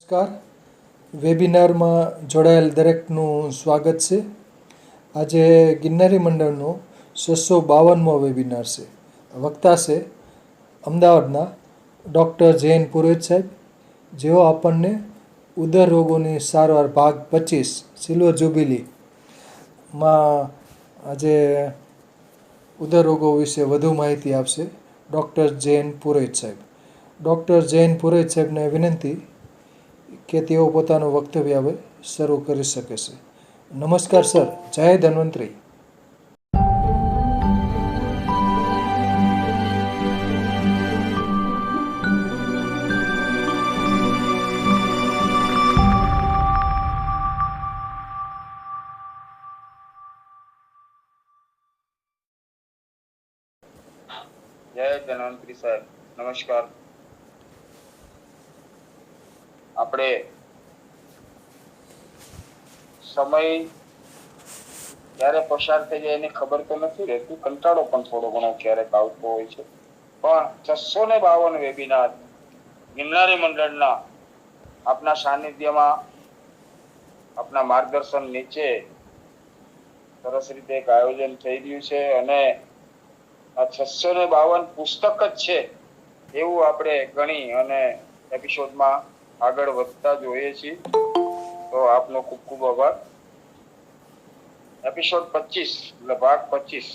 નમસ્કાર. વેબિનારમાં જોડાયેલ દરેકનું સ્વાગત છે. આજે ગિરનારી મંડળનો 652મો વેબિનાર છે. વક્તા છે અમદાવાદના ડૉક્ટર જૈન પુરોહિત સાહેબ, જેઓ આપણને ઉદર રોગોની સારવાર ભાગ 25 સિલ્વર જ્યુબિલીમાં આજે ઉદર રોગો વિશે વધુ માહિતી આપશે. ડૉક્ટર જૈન પુરોહિત સાહેબ. ડૉક્ટર જૈન પુરોહિત સાહેબને વિનંતી કે તેઓ પોતાનું વક્તવ્ય હવે શરૂ કરી શકે છે. નમસ્કાર સર. જય ધન્વંતરી. જય ધન્વંતરી સાહેબ, નમસ્કાર. આપણે સમય ક્યારે પસાર થઈ જાય એની ખબર તો નથી રહેતી. કંટાળો પણ થોડો ઘણો ક્યારેક આવતો હોય છે. પણ 652 વેબિનાર ગિરનારી મંડળના આપના સાનિધ્યમાં, આપના માર્ગદર્શન નીચે સરસ રીતે એક આયોજન થઈ રહ્યું છે અને આ 652 પુસ્તક જ છે એવું આપણે ગણી અને એપિસોડમાં આગળ વધતા જોઈએ છીએ. તો આપનો ખૂબ ખૂબ આભાર. એપિસોડ 25 એટલે ભાગ 25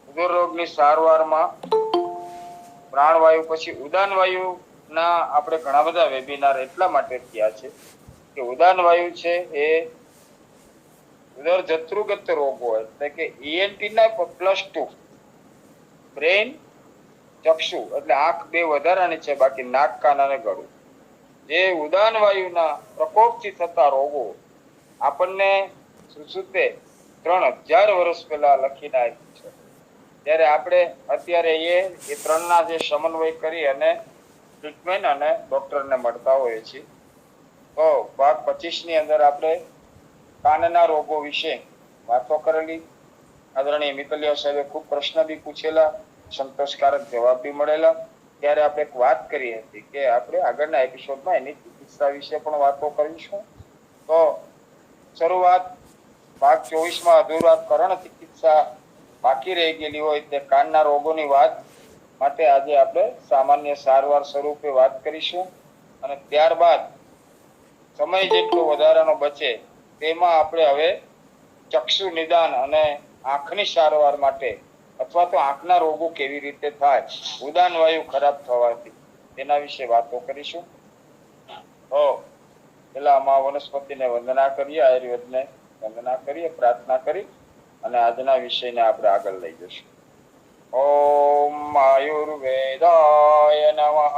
ઉદર રોગની સારવારમાં પ્રાણવાયુ પછી ઉદાન વાયુના આપણે ઘણા બધા વેબિનાર એટલા માટે થયા છે કે ઉદાન વાયુ છે એ ઉદર જત્રુગત રોગો એટલે કે ENT ના +2 બ્રેઇન, ચક્ષુ એટલે આંખ બે વધારાની છે, બાકી નાક, કાન અને ગળું. જે ઉદાન વાયુના પ્રકોપથી થતા રોગો આપણને સુશ્રુતે 3000 વર્ષ પહેલા લખીને આપ્યું છે. ત્યારે આપણે અત્યારે એ ત્રણના જે સમન્વય કરી અને ટ્રીટમેન્ટ અને ડોક્ટરને મળતા હોઈએ છીએ. તો ભાગ 25 ની અંદર આપણે કાનના રોગો વિશે વાતો કરેલી. આદરણીય મિતલિયા સાહેબે ખૂબ પ્રશ્ન બી પૂછેલા, સંતોષકારક જવાબ બી મળેલા. ત્યારે આપણે એક વાત કરી હતી કે આપણે આગળના એપિસોડમાં એની ચિકિત્સા વિશે પણ વાતો કરીશું. તો શરૂઆત ભાગ 24માં અધૂરા કરણ ચિકિત્સા બાકી રહી ગયેલી હોય તે કાનના રોગોની વાત માટે આજે આપણે સામાન્ય સારવાર સ્વરૂપે વાત કરીશું. અને ત્યારબાદ સમય જેટલો વધારાનો બચે તેમાં આપણે હવે ચક્ષુ નિદાન અને આંખની સારવાર માટે અથવા તો આંખના રોગો કેવી રીતે થાય ઉદાન વાયુ ખરાબ થવાથી તેના વિશે વાતો કરીશું. તો પેલા માં વનસ્પતિને વંદના કરીએ, આયુર્વેદને વંદના કરીએ, પ્રાર્થના કરી અને આજના વિષયને આપણે આગળ લઈ જશું. ઓમ આયુર્વેદાય નમઃ.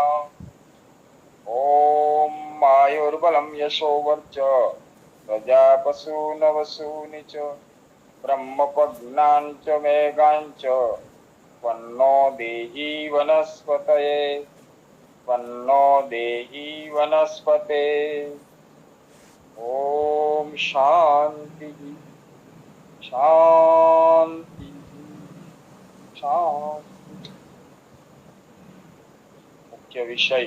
ઓમ આયુર્બલમ યશોવર્ચ પ્રજાપશુ નવસૂનિ ચ બ્રહ્મપજ્ઞાન ચ મેઘાન ચ વન્નો દેહી વનસ્પતયે વન્નો દેહી વનસ્પતે. ઓમ શાંતિ શાંતિ શાંતિ. મુખ્ય વિષય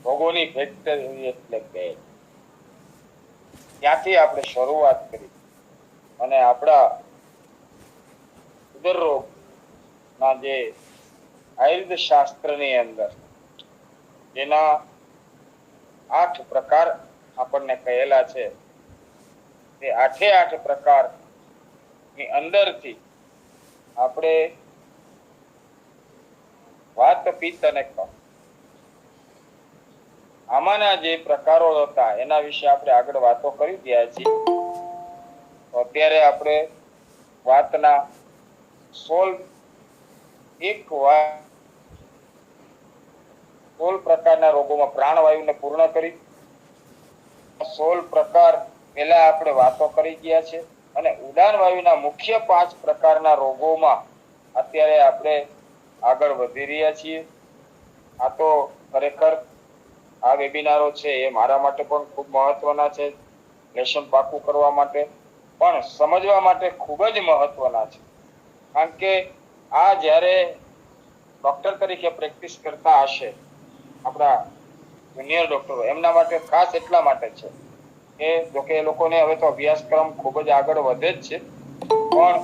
રોગોની ફેક્ટરી એટલે કે ત્યાંથી આપણે શરૂઆત કરી અને આપણા ઉદર રોગ ના જે આયુર્વેદ શાસ્ત્રની અંદર જેના 8 પ્રકાર આપણને કહેલા છે, તે 8 પ્રકાર ની અંદરથી આપણે વાત, પિત્ત અને કફ આમાંના જે પ્રકારો હતા એના વિશે આપણે આગળ વાતો કરી રહ્યા છીએ. તો અત્યારે આપણે વાતના 16 પ્રકારના રોગોમાં પ્રાણવાયુને પૂર્ણ કરી 16 પ્રકાર પહેલા આપણે વાતો કરી ગયા છે અને ઉદાન વાયુના મુખ્ય 5 પ્રકારના રોગોમાં અત્યારે આપણે આગળ વધી રહ્યા છીએ. આ તો ખરેખર આ વેબિનારો છે એ મારા માટે પણ ખૂબ મહત્વના છે. લેશન પાકું કરવા માટે પણ સમજવા માટે ખૂબ જ મહત્વના છે. કારણ કે આ જ્યારે ડોક્ટર તરીકે પ્રેક્ટિસ કરતા હશે આપણા જુનિયર ડોક્ટરો એમના માટે ખાસ એટલા માટે છે કે જોકે એ લોકોને હવે તો અભ્યાસક્રમ ખૂબ જ આગળ વધે જ છે, પણ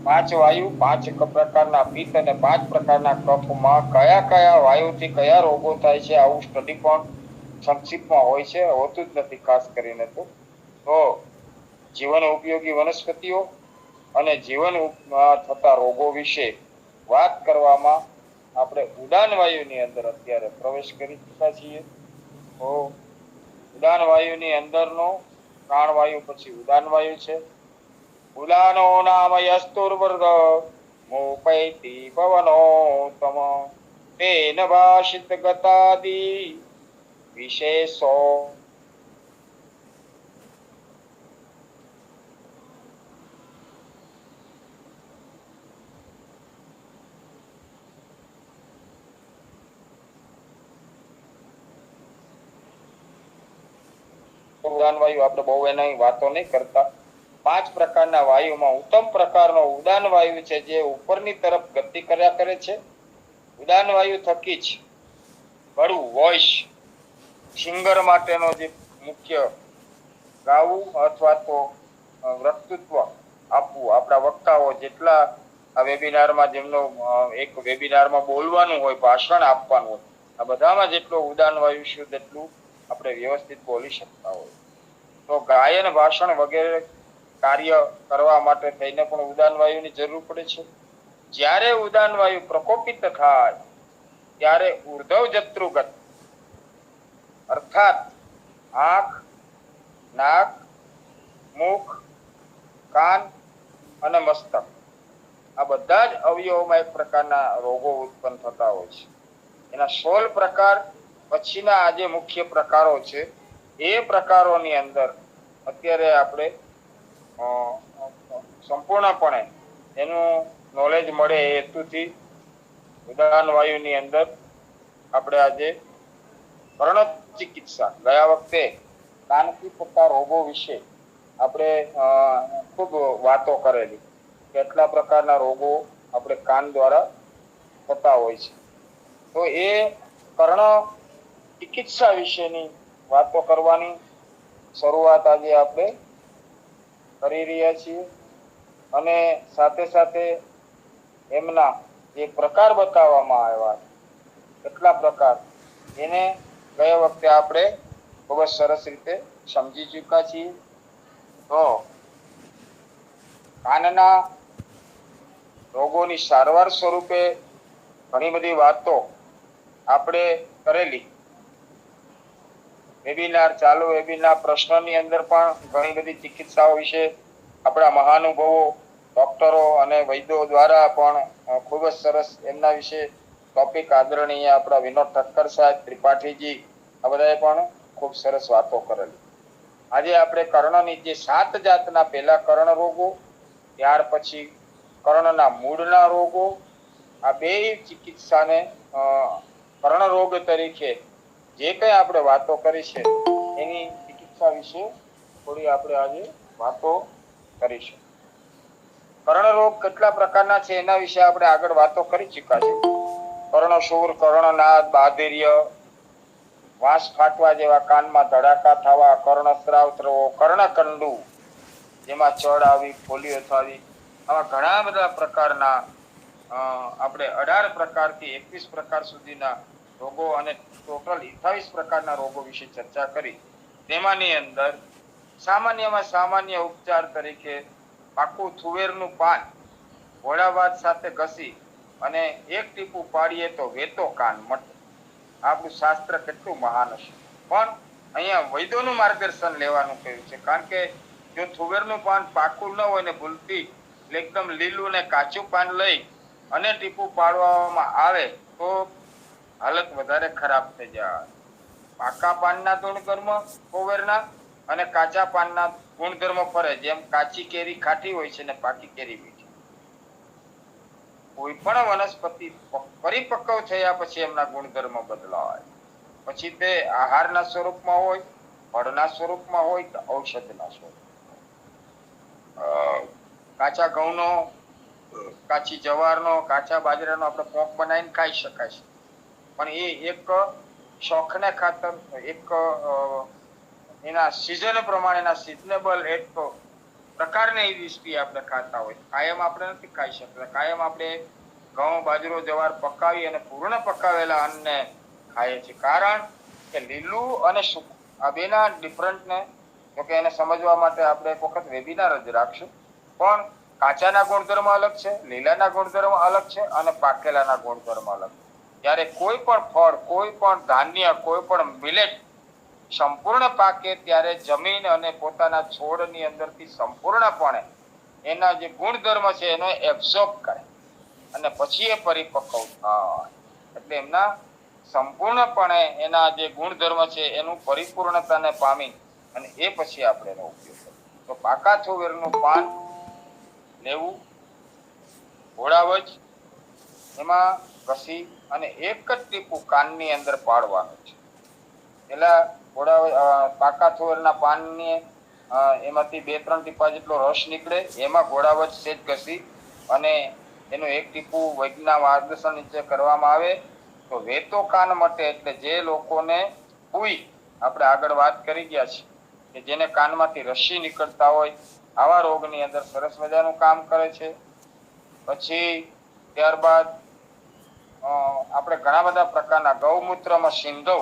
5 વાયુ 5 પ્રકારના પિત્ત અને 5 પ્રકારના કફમાં કયા કયા વાયુથી કયા રોગો થાય છે આવું સ્ટડી પણ સંક્ષિપ્તમાં હોય છે, હોતું જ નથી ખાસ કરીને. તો જીવન ઉપયોગી વનસ્પતિઓ અને જીવન થતા રોગો વિશે વાત કરવામાં આપણે ઉડાન વાયુની અંદર અત્યારે પ્રવેશ કરી ચૂક્યા છીએ. તો ઉડાન વાયુની અંદરનો પ્રાણવાયુ પછી ઉડાન વાયુ છે. ઉદાનો નામ યસ્તુર્વર્ગ મોપૈતિ પવનોતમ તેન ભાષિત ગતાદિ વિશેષો ઉડાન વાયુ આપણે બહુ એની વાતો નહીં કરતા. 5 પ્રકારના વાયુમાં ઉત્તમ પ્રકારનો ઉડાન વાયુ છે જે ઉપરની તરફ ગતિ કર્યા કરે છે. ઉડાન વાયુ થકી જ ગળું વોઇસ સિંગર માટેનો જે મુખ્ય ગાવું અથવા તો વક્તૃત્વ આપવું, આપણા વક્તાઓ જેટલા આ વેબિનારમાં જેમનો એક વેબિનારમાં બોલવાનું હોય, ભાષણ આપવાનું હોય, આ બધામાં જેટલો ઉડાન વાયુ શુદ્ધ એટલું આપણે વ્યવસ્થિત બોલી શકતા હોય. તો ગાયન ભાષણ વગેરે કાર્ય કરવા માટે થઈને પણ ઉડાન વાયુની જરૂર પડે છે. જ્યારે ઉડાન વાયુ પ્રકોપિત થાય ત્યારે ઉર્ધ્વ જત્રુગત અર્થાત આંખ, નાક, મુખ, કાન અને મસ્તક આ બધા જ અવયવોમાં એક પ્રકારના રોગો ઉત્પન્ન થતા હોય છે. એના 16 પ્રકાર પછીના આ જે મુખ્ય પ્રકારો છે એ પ્રકારોની અંદર અત્યારે આપણે સંપૂર્ણપણે એનું નોલેજ મળે એ હેતુથી ઉડાન વાયુની અંદર આપણે આજે કર્ણ ચિકિત્સા ગયા વખતે કાનથી થતા રોગો વિશે આપણે ખૂબ વાતો કરેલી. કેટલા પ્રકારના રોગો આપણે કાન દ્વારા થતા હોય છે. તો એ કર્ણ ચિકિત્સા વિશેની વાતો કરવાની શરૂઆત આજે આપણે કરી રહ્યા છીએ. અને સાથે સાથે એમના જે પ્રકાર બતાવવામાં આવ્યા, કેટલા પ્રકાર, એને ગયા વખતે આપણે ખૂબ જ સરસ રીતે સમજી ચૂક્યા છીએ. તો કાનના રોગોની સારવાર સ્વરૂપે ઘણી બધી વાતો આપણે કરેલી. વેબિનાર ચાલુ વેબિનાર પ્રશ્નની અંદર પણ ઘણી બધી ચિકિત્સાઓ વિશે આપણા મહાનુભાવો ડોક્ટરો અને વૈદ્યો દ્વારા પણ ખૂબ જ સરસ એમના વિશે ટોપિક આદરણીય આપણા વિનોદ ઠક્કર સાહેબ, ત્રિપાઠીજી આ બધાએ પણ ખૂબ સરસ વાતો કરેલી. આજે આપણે કર્ણની જે 7 જાતના પહેલા કર્ણ રોગો, ત્યાર પછી કર્ણના મૂળના રોગો, આ બે ચિકિત્સાને કર્ણ રોગ તરીકે જે કંઈ આપણે વાતો કરી છે એની ચિકિત્સા વિશે થોડી આપણે આજે વાતો કરીશું. કર્ણરોગ કેટલા પ્રકારના છે એના વિશે આપણે આગળ વાતો કરી ચૂક્યા છે. કર્ણશૂર, કર્ણનાદ, બાધિર્ય, વાંસ ફાટવા જેવા, કાનમાં ધડાકા થવા, કર્ણસ્રાવ થવો, કર્ણકંડુ જેમાં ચડ આવી, ફોલ્લીઓ થવી, આવા ઘણા બધા પ્રકારના આપણે 18 પ્રકારથી 21 પ્રકાર સુધીના રોગો અને ટોટલ 28 પ્રકારના રોગો વિશે ચર્ચા કરી. તેમાંની અંદર સામાન્યમાં સામાન્ય ઉપચાર તરીકે પાકું થુવેરનું પાન ઘોડાવાદ સાથે ઘસી અને એક ટીપું પાડીએ તો વેતો કાન મટે. આપણું શાસ્ત્ર કેટલું મહાન હશે, પણ અહીંયા વૈદ્યોનું માર્ગદર્શન લેવાનું કહ્યું છે. કારણ કે જો થુવેરનું પાન પાકું ન હોય ને ભૂલથી એકદમ લીલું ને કાચું પાન લઈ અને ટીપું પાડવામાં આવે તો હાલત વધારે ખરાબ થઈ જાય. પાકા પાનના ગુણધર્મ થુવેરના અને કાચા પાનના ગુણધર્મ ફરે. જેમ કાચી કેરી ખાટી હોય છે ને પાકી કેરી મીઠી. કોઈ પણ વનસ્પતિ પરિપક્વ થયા પછી એમના ગુણધર્મ બદલાય. પછી તે આહારના સ્વરૂપમાં હોય, ફળના સ્વરૂપમાં હોય કે ઔષધના સ્વરૂપમાં. કાચા ઘઉંનો, કાચી જવારનો, કાચા બાજરાનો આપણે પોંક બનાવીને ખાઈ શકાય છે. પણ એ એક શોખને ખાતર એક એના સિઝન પ્રમાણેના સિઝનેબલ એક પ્રકારની વિસ્કી આપણે ખાતા હોય. કાયમ આપણે નથી ખાઈ શકતા. કાયમ આપણે ઘઉં, બાજરો, જવાર પકાવી અને પૂર્ણ પકાવેલા અન્નને ખાઈએ છીએ. કારણ કે લીલું અને સૂકું આ બેના ડિફરન્ટને તો કે એને સમજવા માટે આપણે એક વખત વેબિનાર જ રાખશું. પણ કાચાના ગુણધર્મ અલગ છે, લીલાના ગુણધર્મ અલગ છે અને પાકેલાના ગુણધર્મ અલગ. ત્યારે કોઈ પણ ફળ, કોઈ પણ ધાન્ય, કોઈ પણ મિલેટ સંપૂર્ણ પાકે ત્યારે જમીન અને પોતાના છોડની અંદરથી સંપૂર્ણપણે એના જે ગુણધર્મ છે એને એબ્ઝોર્બ કરે અને પછી એ પરિપક્વ થાય. એટલે એમના સંપૂર્ણપણે એના જે ગુણધર્મ છે એનું પરિપૂર્ણતાને પામી અને એ પછી આપણે એનો ઉપયોગ કરીએ. તો પાકા થુવેરનું પાન લેવું, ઘોડાવજ એમાં ઘસી અને એક જ ટીપું કાનની અંદર પાડવાનું છે. પેલા પાકા થુવેરના પાનને એમાંથી 2-3 ટીપા જેટલો રસ નીકળે, એમાં ઘોડાવજ સેજ ઘસી અને એનું એક ટીપું વૈજ્ઞાનિક માર્ગદર્શન નીચે કરવામાં આવે તો વેતો કાન મટે. એટલે જે લોકોને આપણે આગળ વાત કરી ગયા છીએ કે જેને કાનમાંથી રસી નીકળતા હોય આવા રોગની અંદર સરસ મજાનું કામ કરે છે. પછી ત્યારબાદ આપણે ઘણા બધા પ્રકારના ગૌમૂત્રમાં સિંધવ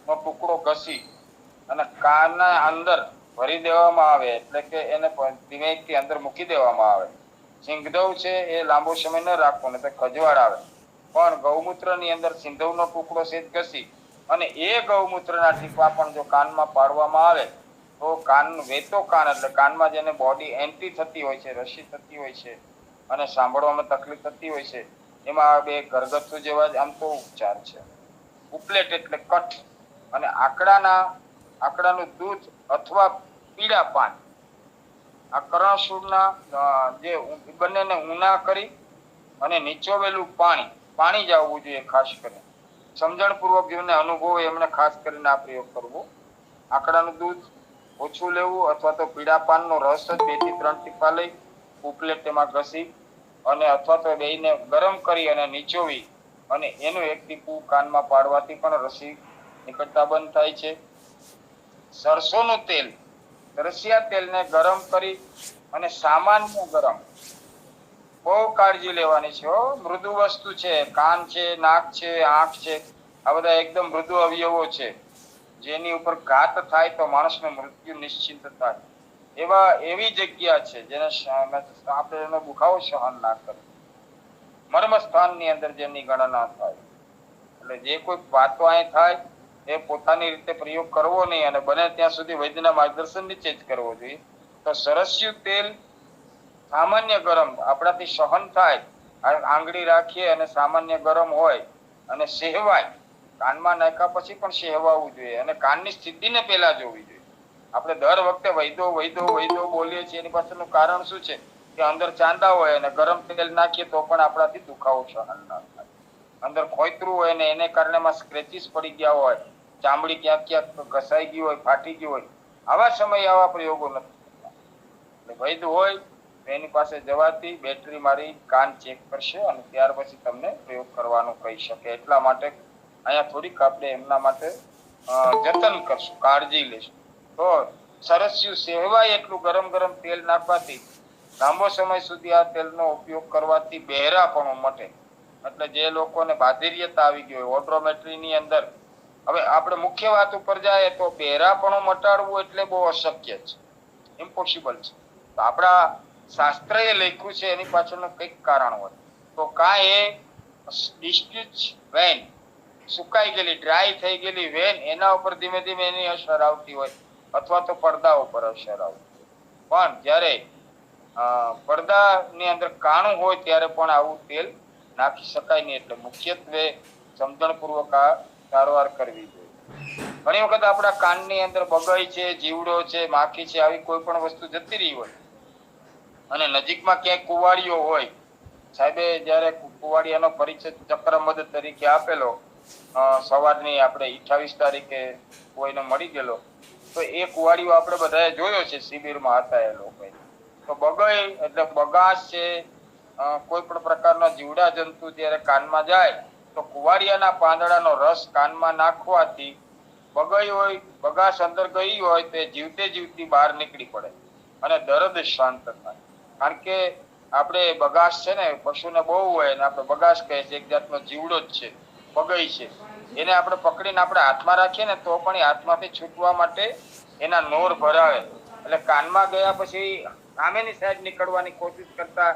નો ટુકડો ઘસી અને કાનના અંદર ભરી દેવામાં આવે, એટલે કે એને ધીમેથી અંદર મૂકી દેવામાં આવે. સિંગધવ છે એ લાંબો સમય ન રાખવો ને તો ખજવાળ આવે. પણ ગૌમૂત્રની અંદર સિંધવનો ટુકડો સેજ ઘસી અને એ ગૌમૂત્રના ટીપા પણ જો કાનમાં પાડવામાં આવે તો વેતો કાન એટલે કાનમાં જેને બોડી એન્ટ્રી થતી હોય છે, રસી થતી હોય છે અને સાંભળવામાં તકલીફ થતી હોય છે, એમાં બે ઘરગથ્થુ જેવા જ આમ તો ઉપચાર છે. ઉપલેટ એટલે કટ અને આકડાનું દૂધ અથવા પીળા પાન, આ કરણસૂરના જે બંનેને ઊના કરી અને નીચોવેલું પાણી જ આવવું જોઈએ. ખાસ કરીને સમજણપૂર્વક જેમને અનુભવ હોય એમને ખાસ કરીને આ પ્રયોગ કરવો. આકડાનું દૂધ ઓછું લેવું અથવા તો પીળા પાનનો રસ જ 2 થી 3 ટીપા લઈ ઉપલેટ તેમાં ઘસી અને અથવા તો બેયને ગરમ કરી અને નીચોવી અને એનું એક ટીપું કાનમાં પાડવાથી પણ રસી નીકળતા બંધ થાય છે. સરસોનું તેલ, સરસિયા તેલને ગરમ કરી અને સામાન્ય ગરમ, બહુ કાળજી લેવાની છે. મૃદુ વસ્તુ છે, કાન છે, નાક છે, આંખ છે, આ બધા એકદમ મૃદુ અવયવો છે. જેની ઉપર ઘાત થાય તો માણસનું મૃત્યુ નિશ્ચિત થાય એવી જગ્યા છે જેને આપણે એનો દુખાવો સહન ના કરે. મર્મ સ્થાનની અંદર જેની ગણના થાય. એટલે જે કોઈ વાતો અહીં થાય એ પોતાની રીતે પ્રયોગ કરવો નહીં અને બને ત્યાં સુધી વૈદ્યના માર્ગદર્શન નીચે જ કરવો જોઈએ. તો સરસ્યું તેલ સામાન્ય ગરમ આપણાથી સહન થાય, આંગળી રાખીએ અને સામાન્ય ગરમ હોય અને સહેવાય, કાનમાં નાખ્યા પછી પણ સહેવાવું જોઈએ અને કાનની સ્થિતિને પહેલા જોવી જોઈએ. આપણે દર વખતે વૈદો બોલીએ છીએ, એની પાછળનું કારણ શું છે કે અંદર ચાંદા હોય અને ગરમ તેલ નાખીએ તો પણ આપણાથી દુખાવો સહન ના થાય. અંદર ખોતરું હોય ને એને કારણે માં સ્ક્રેચીસ પડી ગયા હોય, ચામડી ક્યાંક ક્યાંક ઘસાઈ ગઈ હોય, ફાટી ગઈ હોય, આવા સમયે આવા પ્રયોગો નથી કરતા. એટલે વૈદ હોય એની પાસે જવાથી બેટરી મારી કાન ચેક કરશે અને ત્યાર પછી તમને પ્રયોગ કરવાનું કહી શકે. એટલા માટે અહીંયા થોડીક આપણે એમના માટે જતન કરશું, કાળજી લેશું. તો સરસ્યું સહેવાય એટલું ગરમ તેલ નાખવાથી લાંબો સમય સુધી આ તેલનો ઉપયોગ કરવાથી બહેરાપણું મટે. એટલે જે લોકોને બાધિર્યતા આવી ગઈ હોય ઓડ્રોમેટ્રીની અંદર, હવે આપણે મુખ્ય વાત ઉપર જાય તો બહેરાપણું મટાડવું એટલે બહુ અશક્ય છે, ઇમ્પોસિબલ છે. તો આપણા શાસ્ત્રએ લખ્યું છે એની પાછળનું કંઈક કારણ હોય. તો એ ડિસ્ટ્યુચ વેન, સુકાઈ ગયેલી ડ્રાય થઈ ગયેલી વેન, એના ઉપર ધીમે ધીમે એની અસર આવતી હોય અથવા તો પડદા ઉપર અસર આવતી હોય. પણ જ્યારે પડદાની અંદર કાણું હોય ત્યારે પણ આવું તેલ નાખી શકાય નહીં. એટલે મુખ્યત્વે સમજણપૂર્વક આ સારવાર કરવી જોઈએ. ઘણી વખત આપણા કાનની અંદર બગાઈ છે, જીવડો છે, માખી છે, આવી કોઈ પણ વસ્તુ જતી રહી હોય અને નજીકમાં ક્યાંક કુવાડીઓ હોય. સાહેબે જયારે કુવાડિયાનો પરિચય ચક્રમદ તરીકે આપેલો, સવારની આપણે 28 તારીખે કોઈને મળી ગયેલો, તો એ કુવાડીઓ આપણે બધાએ જોયો છે, શિબિરમાં હતા એ લોકો. તો બગાઈ એટલે બગાસ છે, કોઈ પણ પ્રકારના જીવડા જંતુ જયારે કાનમાં જાય તો કુવાડિયાના પાંદડાનો રસ કાનમાં નાખવાથી બગાઈ હોય બગાસ અંદર ગઈ હોય તો એ જીવતે જીવતી બહાર નીકળી પડે અને દર્દ શાંત થાય. કારણ કે આપણે બગાસ છે ને પશુને બહુ હોય ને આપણે બગાસ કહે છે, એક જાતનો જીવડો જ છે, બગાઈ છે. એને આપણે પકડીને આપણે હાથમાં રાખીએ ને તો પણ એ હાથમાંથી છૂટવા માટે એના નોર ભરાવે. એટલે કાનમાં ગયા પછી સામેની સાઈડ નીકળવાની કોશિશ કરતા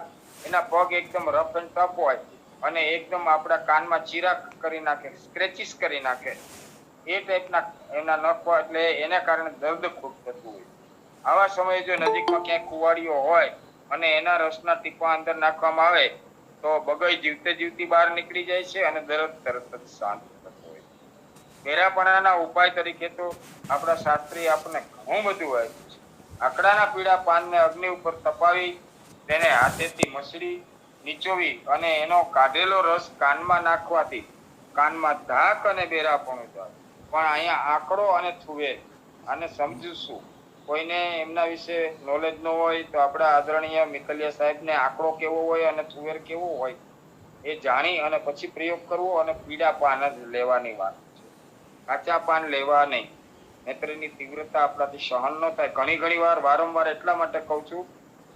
એના પગ એકદમ રફ એન્ડ ટફ હોય અને એકદમ આપણા કાનમાં ચીરા કરી નાખે, સ્ક્રેચીસ કરી નાખે. એ ટાઈપના એના નખ હોય એટલે એને કારણે દર્દ ખૂબ થતું હોય. આવા સમયે જો નજીકમાં ક્યાંક કુવાડીઓ હોય અને એના રસના ટીપા અંદર નાખવામાં આવે તો બગાઈ જીવતે જીવતી બહાર નીકળી જાય છે અને દર્દ તરત જ શાંત થતું હોય. બહેરાપણાના ઉપાય તરીકે તો આપણા શાસ્ત્રી આપણને ઘણું બધું હોય છે. આકડાના પીળા પાનને અગ્નિ ઉપર તપાવી તેને હાથેથી મસળી નીચોવી અને એનો કાઢેલો રસ કાનમાં નાખવાથી કાનમાં ધાક અને બહેરાપણું જાય. પણ અહીંયા આંકડો અને થુવેર આને સમજશું. કોઈને એમના વિશે નોલેજ ન હોય તો આપણા આદરણીય મિતલિયા સાહેબને આંકડો કેવો હોય અને થુવેર કેવો હોય એ જાણી અને પછી પ્રયોગ કરવો અને પીળા પાન જ લેવાની વાત છે. કાચા પાન લેવા નહીં, નહીંતર એની તીવ્રતા આપણાથી સહન ન થાય. ઘણી વાર વારંવાર એટલા માટે કહું છું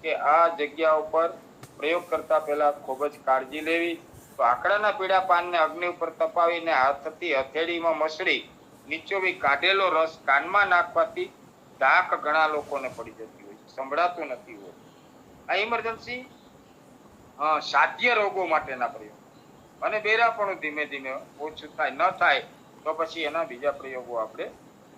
કે આ જગ્યા ઉપર પ્રયોગ કરતા પહેલા ખૂબ જ કાળજી લેવી. તો આંકડાના પીળા પાનને અગ્નિ ઉપર તપાવીને હાથથી હથેળીમાં મસળી નીચોવી કાઢેલો રસ કાનમાં નાખવાથી ધાક ઘણા લોકોને પડી જતી હોય છે, સંભળાતું નથી હોય. આ ઇમરજન્સી સાધ્ય રોગો માટેના પ્રયોગ અને બહેરાપણું ધીમે ધીમે ઓછું થાય. ન થાય તો પછી એના બીજા પ્રયોગો આપણે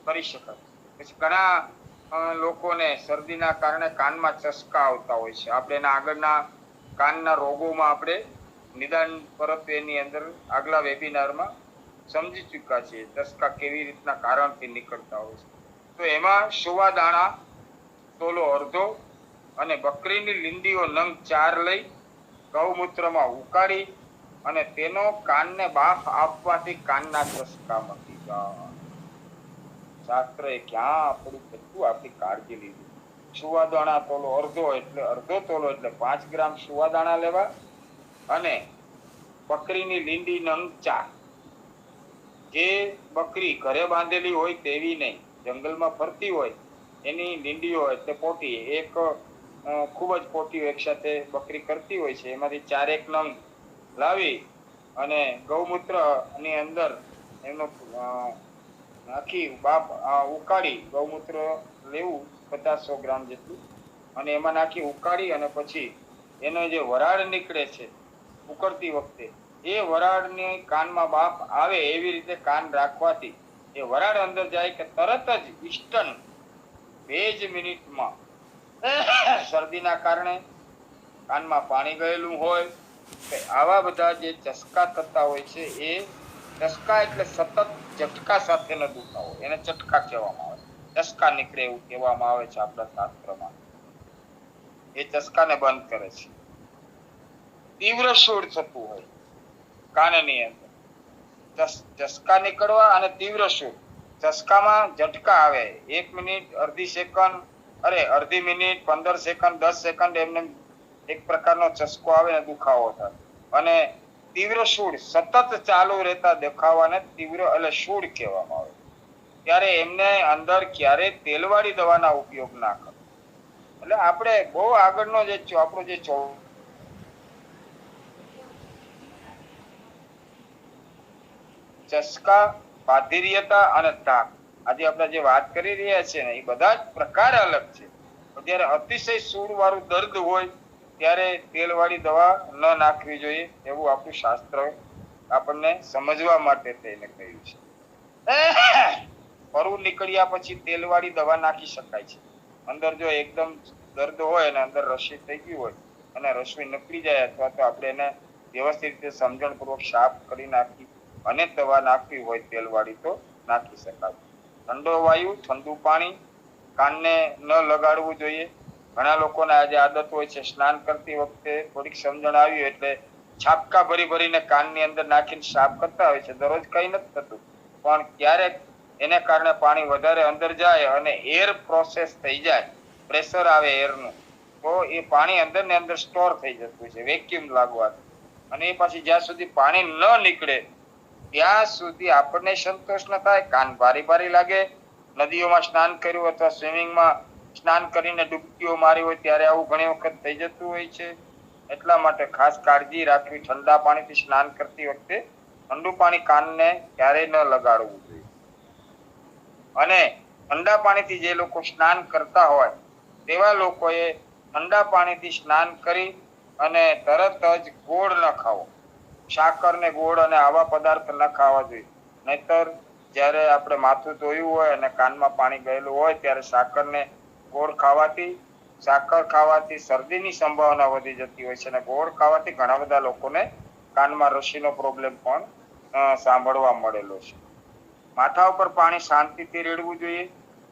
કરી શકાય. પછી ઘણા લોકોને શરદીના કારણે કાનમાં ચસકા આવતા હોય છે. આપણે એના આગળના કાનના રોગોમાં આપણે નિદાન પરત એની અંદર આગલા વેબિનારમાં સમજી ચૂક્યા છીએ ચસકા કેવી રીતના કારણથી નીકળતા હોય છે. તો એમાં સુવાદાણા તોલો અડધો અને બકરીની લીંડીઓ નંગ 4 લઈ ગૌમૂત્રમાં ઉકાળી અને તેનો કાનને બાફ આપવાથી કાનના ચસકા મટી જાય. શાસ્ત્રએ ક્યાં આપણું કેટલું આપણી કાળજી લીધી. સુવાદાણા તોલો અડધો એટલે 5 ગ્રામ સુવાદાણા લેવા અને બકરીની લીંડી નંગ 4. જે બકરી ઘરે બાંધેલી હોય તેવી નહીં, જંગલમાં ફરતી હોય એની લીંડીઓ એટલે પોટી, એક ખૂબ જ પોટીઓ એક સાથે બકરી કરતી હોય છે, એમાંથી 4 નંગ લાવી અને ગૌમૂત્ર ની અંદર એનો નાખી બાપ ઉકાળી ગૌમૂત્ર લેવું 50-100 ગ્રામ જેટલું અને એમાં નાખી ઉકાળી અને પછી એનો જે વરાળ નીકળે છે ઉકળતી વખતે એ વરાળની કાનમાં બાપ આવે એવી રીતે કાન રાખવાથી એ વરાળ અંદર જાય કે તરત જ ઇન્સ્ટન્ટ 2 જ મિનિટમાં શરદીના કારણે કાનમાં પાણી ગયેલું હોય કે આવા બધા જે ચસકા થતા હોય છે એ ચસકા એટલે સતત ઝટકા સાથેનો દુખાવો, એને ચટકા કહેવામાં આવે. ચસકા નીકળે એવું કહેવામાં આવે છે આપણા શાસ્ત્રમાં. એ ચસકાને બંધ કરે છે. તીવ્ર શૂળ થતું હોય કાનની અંદર ચસકા નીકળવા અને તીવ્ર શૂળ. ચસકામાં ઝટકા આવે 1 મિનિટ, અડધી સેકન્ડ, અડધી મિનિટ, 15 સેકન્ડ, 10 સેકન્ડ એમને એક પ્રકારનો ચસકો આવે ને દુખાવો થાય. અને તીવ્ર શૂળ સતત ચાલુ રહેતા દેખાવાને તીવ્ર એટલે શૂળ કહેવામાં આવે. ત્યારે એમને અંદર ક્યારે તેલવાળી દવાના ઉપયોગ ના કરો. એટલે આપણે બહુ આગળનો જે આપણો જે ચસકા, બાધિરીયતા અને તાક આજે આપણે જે વાત કરી રહ્યા છીએ ને એ બધા જ પ્રકાર અલગ છે. જ્યારે અતિશય સૂળ વાળું દર્દ હોય ત્યારે તેલવાળી દવા ન નાખવી જોઈએ એવું આપણું શાસ્ત્ર આપણને સમજવા માટે તેને કહ્યું છે. પરુ નીકળ્યા પછી તેલવાળી દવા નાખી શકાય છે. અંદર જો એકદમ દર્દ હોય અને અંદર રસી થઈ ગઈ હોય અને રસી નીકળી જાય અથવા તો આપણે એને વ્યવસ્થિત રીતે સમજણપૂર્વક સાફ કરી નાખી અને દવા નાખવી હોય તેલવાળી તો નાખી શકાય. ઠંડો વાયુ, ઠંડુ પાણી કાનને ન લગાડવું જોઈએ. ઘણા લોકોને આજે આદત હોય છે સ્નાન કરતી વખતે થોડીક સમજણ આવી એટલે છાપકા ભરીને કાનની અંદર નાખીને સાફ કરતા હોય છે. દરરોજ કઈ નથી થતું પણ ક્યારેક એને કારણે પાણી વધારે અંદર જાય અને એર પ્રોસેસ થઈ જાય, પ્રેશર આવે એરનું, તો એ પાણી અંદર ને અંદર સ્ટોર થઈ જતું છે વેક્યુમ લાગવાથી. અને એ પછી જ્યાં સુધી પાણી ન નીકળે ત્યાં સુધી આપણને સંતોષ ન થાય, કાન ભારી ભારી લાગે. નદીઓમાં સ્નાન કર્યું અથવા સ્વિમિંગમાં સ્નાન કરીને ડૂબકીઓ મારી હોય ત્યારે આવું ઘણી વખત થઈ જતું હોય છે. એટલા માટે ખાસ કાળજી રાખવી. ઠંડા પાણીથી સ્નાન કરતી વખતે ઠંડુ પાણી કાનને ક્યારેય ન લગાડવું જોઈએ. અને ઠંડા પાણીથી જે લોકો સ્નાન કરતા હોય તેવા લોકોએ ઠંડા પાણીથી સ્નાન કરી અને તરત જ ગોળ ન ખાવો. સાકર ને ગોળ અને આવા પદાર્થ ન ખાવા જોઈએ. નહીતર જ્યારે આપણે માથું ધોયું હોય અને કાનમાં પાણી ગયેલું હોય ત્યારે સાકર ખાવાથી શરદીની સંભાવના વધી જતી હોય છે અને ગોળ ખાવાથી ઘણા બધા લોકોને કાનમાં રસીનો પ્રોબ્લેમ પણ સાંભળવા મળેલો છે. માથા ઉપર પાણી શાંતિથી રેડવું જોઈએ.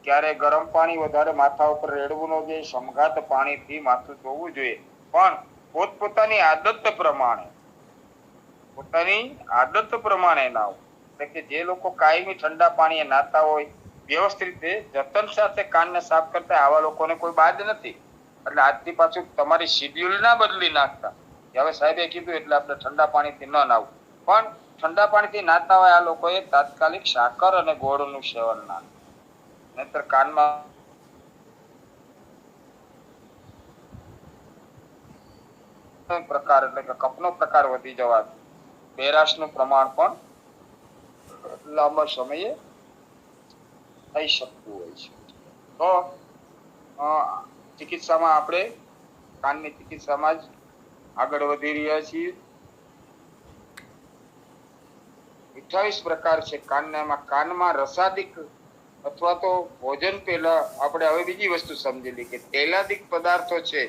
ક્યારે ગરમ પાણી વધારે માથા ઉપર રેડવું ન જોઈએ. સમઘાત પાણીથી માથું ધોવું જોઈએ, પણ પોતપોતાની આદત પ્રમાણે નાવું. એટલે કે જે લોકો કાયમી ઠંડા પાણીએ નાતા હોય, વ્યવસ્થિત રીતે જતન સાથે કાનને સાફ કરતા, આવા લોકોને કોઈ બાદ નથી. એટલે આજથી પાછું તમારી શિડ્યુલ ના બદલી નાખતા. હવે સાહેબે કીધું એટલે આપણે ઠંડા પાણીથી ન નાવું, પણ ઠંડા પાણીથી નાતા હોય આ લોકોએ તાત્કાલિક સાકર અને ગોળનું સેવન ના, નહીતર કાનમાં પ્રકાર એટલે કે કફનો પ્રકાર વધી જવાથી બેરાશનું પ્રમાણ પણ લાંબા સમયે થઈ શકતું હોય છે. તો ચિકિત્સામાં આપણે કાનની ચિકિત્સામાં જ આગળ વધી રહ્યા છીએ. 28 પ્રકાર છે કાનમાં રસાદિક અથવા તો ભોજન પહેલા આપણે હવે બીજી વસ્તુ સમજેલી કે તૈલાદિક પદાર્થો છે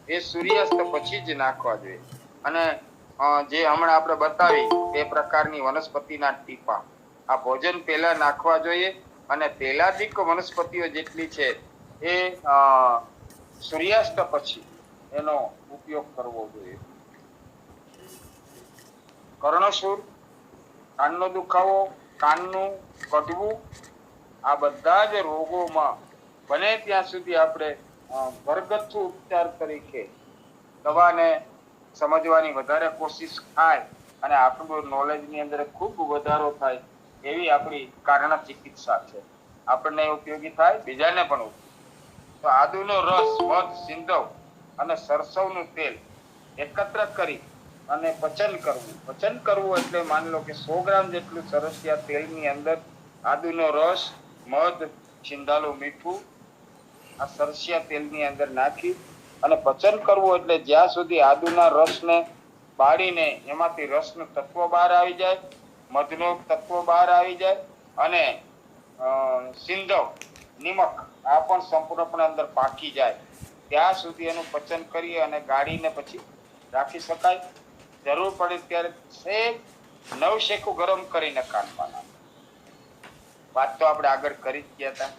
એ સૂર્યાસ્ત પછી જ નાખવા જોઈએ. અને જે હમણાં આપણે બતાવી તે પ્રકારની વનસ્પતિના ટીપા આ ભોજન પહેલા નાખવા જોઈએ. અને તૈલાદિક વનસ્પતિઓ જેટલી છે એ સૂર્યાસ્ત પછી એનો ઉપયોગ કરવો જોઈએ. કર્ણશૂળ, કાનનો દુખાવો, કાનનું કઢવું, આ બધા જ રોગોમાં બને ત્યાં સુધી આપણે ઘરગથ્થુ ઉપચાર તરીકે દવાને સમજવાની વધારે કોશિશ થાય અને આપણું નોલેજની અંદર ખૂબ વધારો થાય એવી આપણી કારણ ચિકિત્સા છે. આપણને ઉપયોગી થાય, બીજાને પણ ઉપયોગી. તો આદુનો રસ, મધ, સિંધવ અને સરસવનું તેલ એકત્ર કરી અને પચન કરવું એટલે માની લો કે 100 ગ્રામ જેટલું સરસિયા તેલની અંદર આદુનો રસ, મધ, સિંધાલું મીઠું આ સરસિયા તેલની અંદર નાખી અને પચન કરવું. એટલે જ્યાં સુધી આદુના રસને બાળીને એમાંથી રસનું તત્વ બહાર આવી જાય, મધનું તત્વ બહાર આવી જાય અને સિંધવ, નિમક આ પણ સંપૂર્ણપણે અંદર પાકી જાય ત્યાં સુધી એનું પચન કરી અને ગાળીને પછી રાખી શકાય. જરૂર પડે ત્યારે નવશેકું ગરમ કરીને કાનમાં નાખવું. વાત તો આપણે આગળ કરી જ ગયા હતા,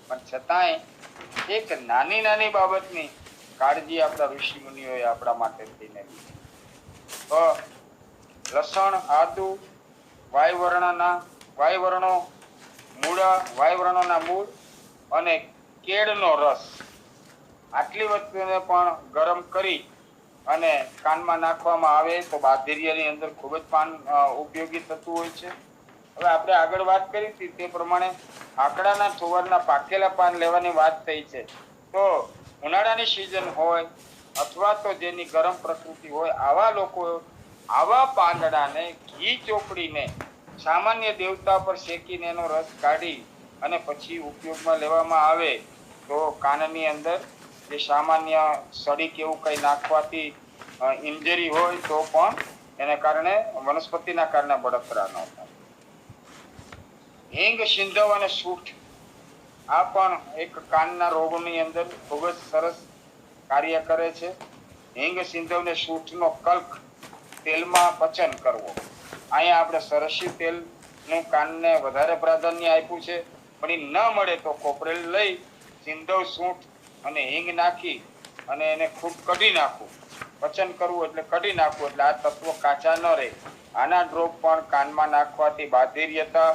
પણ છતાંય એક નાની બાબતની કાળજી આપણા ઋષિ મુનિઓએ આપણા માટે થઈને લીધી. તો લસણ, આદુ, વાયુવર્ણોના મૂળ અને કેળનો રસ આટલી વસ્તુને પણ ગરમ કરી અને કાનમાં નાખવામાં આવે તો બાધીરિયાની અંદર ખૂબ જ ઉપયોગી થતું હોય છે. હવે આપણે આગળ વાત કરી હતી તે પ્રમાણે આકડાના થુવરના પાકેલા પાન લેવાની વાત થઈ છે. તો ઉનાળાની સિઝન હોય અથવા તો જેની ગરમ પ્રકૃતિ હોય આવા લોકો આવા પાંદડાને ઘી ચોપડીને સામાન્ય દેવતા પર શેકીને એનો રસ કાઢી અને પછી ઉપયોગમાં લેવામાં આવે તો કાનની અંદર જે સામાન્ય સડી કે એવું કંઈ નાખવાથી ઇન્જરી હોય તો પણ એને કારણે વનસ્પતિના કારણે બળતરા ન થાય. હિંગ, સિંધવ અને સૂંઠ આ પણ એક કાનના રોગોની અંદર ખૂબ જ સરસ કાર્ય કરે છે. હિંગ, સિંધવ ને સૂંઠનો કલ્ક તેલમાં પચન કરવો. અહીંયા આપણે સરસ્યું તેલનું કાનને વધારે પ્રાધાન્ય આપ્યું છે, પણ એ ન મળે તો કોપરેલ લઈ સિંધવ, સૂંઠ અને હિંગ નાખી અને એને ખૂબ કઢી નાખવું. પચન કરવું એટલે કઢી નાખવું, એટલે આ તત્વો કાચા ન રહે. આના ડ્રોપ પણ કાનમાં નાખવાથી બાધીર્યતા,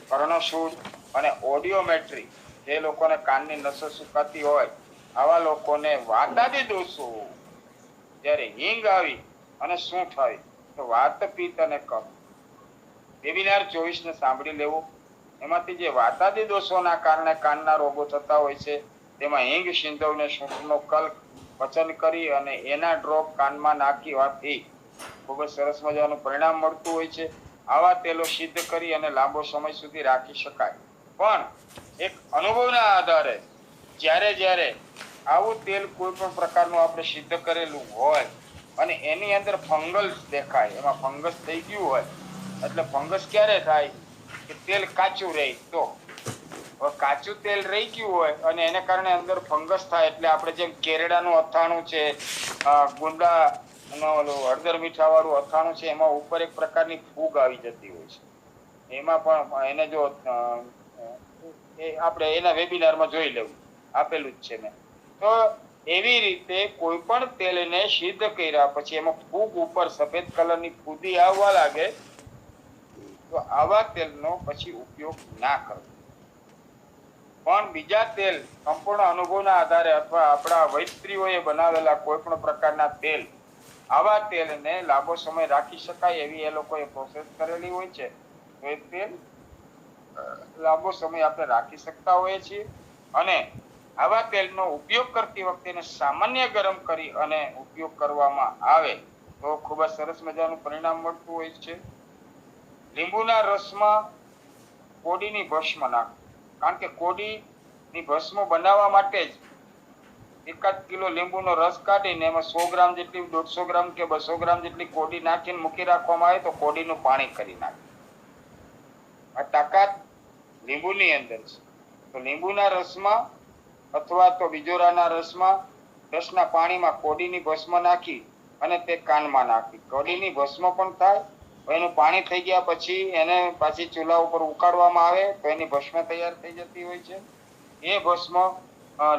કર્ણશૂળ અને ઓડિયોમેટ્રી જે લોકોને કાનની નસો સુકાતી હોય આવા લોકોને વાતાદી દોષો, જ્યારે હિંગ આવી અને સૂંઠ આવી તો વાત, પિત્ત અને કફ વેબિનાર 24 સાંભળી લેવું. એમાંથી જે વાતાદી દોષોના કારણે કાનના રોગો થતા હોય છે તેમાં હિંગ, સિંધવ ને સૂંઠનો કલ્ક પચન કરી અને એના ડ્રોપ કાનમાં નાખવાથી ખૂબ જ સરસ મજાનું પરિણામ મળતું હોય છે. આવા તેલો સિદ્ધ કરી અને લાંબો સમય સુધી રાખી શકાય. પણ એક અનુભવના આધારે જ્યારે આવું તેલ કોઈ પણ પ્રકારનું આપણે સિદ્ધ કરેલું હોય અને એની અંદર ફંગસ દેખાય, એમાં ફંગસ થઈ ગયું હોય, એટલે ફંગસ ક્યારે થાય કે તેલ કાચું રહે. તો કાચું તેલ રહી ગયું હોય અને એને કારણે અંદર ફંગસ થાય એટલે આપણે જેમ કેરેડાનું અથાણું છે, ગુંદા હળદર મીઠા વાળું અથાણું છે, એમાં ઉપર એક પ્રકારની ફૂગ આવી જતી હોય છે. એમાં પણ એને જો આપણે એના વેબિનારમાં જોઈ લેવું, આપેલું જ છે મેં. તો એવી રીતે કોઈ પણ તેલને સિદ્ધ કર્યા પછી એમાં ફૂગ ઉપર સફેદ કલરની ફૂદી આવવા લાગે તો આવા તેલનો પછી ઉપયોગ ના કરવો. પણ બીજા તેલ સંપૂર્ણ અનુભવના આધારે અથવા આપણા વૈદ્યશ્રીઓએ બનાવેલા કોઈ પણ પ્રકારના તેલ, આવા તેલને લાંબો સમય રાખી શકાય એવી એ લોકોએ પ્રોસેસ કરેલી હોય છે. તો એ તેલ લાંબો સમય આપણે રાખી શકતા હોઈએ છીએ. અને આવા તેલનો ઉપયોગ કરતી વખતે એને સામાન્ય ગરમ કરી અને ઉપયોગ કરવામાં આવે તો ખૂબ જ સરસ મજાનું પરિણામ મળતું હોય છે. લીંબુના રસમાં કોડીની ભસ્મ નાખો, કારણ કે કોડીની ભસ્મ બનાવવા માટે જ 1 કિલો લીંબુનો રસ કાઢીને એમાં 100 ગ્રામ જેટલી, 150 ગ્રામ કે 200 ગ્રામ જેટલી કોડી નાખીને મૂકી રાખવામાં આવે તો કોડીનું પાણી કરી નાખે. આ તાકાત લીંબુની અંદર છે. તો લીંબુના રસમાં અથવા તો બીજોરાના રસના પાણીમાં કોડીની ભસ્મ નાખી અને તે કાનમાં નાખી. કોડીની ભસ્મ પણ થાય, એનું પાણી થઈ ગયા પછી એને પાછી ચૂલા ઉપર ઉકાળવામાં આવે તો એની ભસ્મ તૈયાર થઈ જતી હોય છે. એ ભસ્મ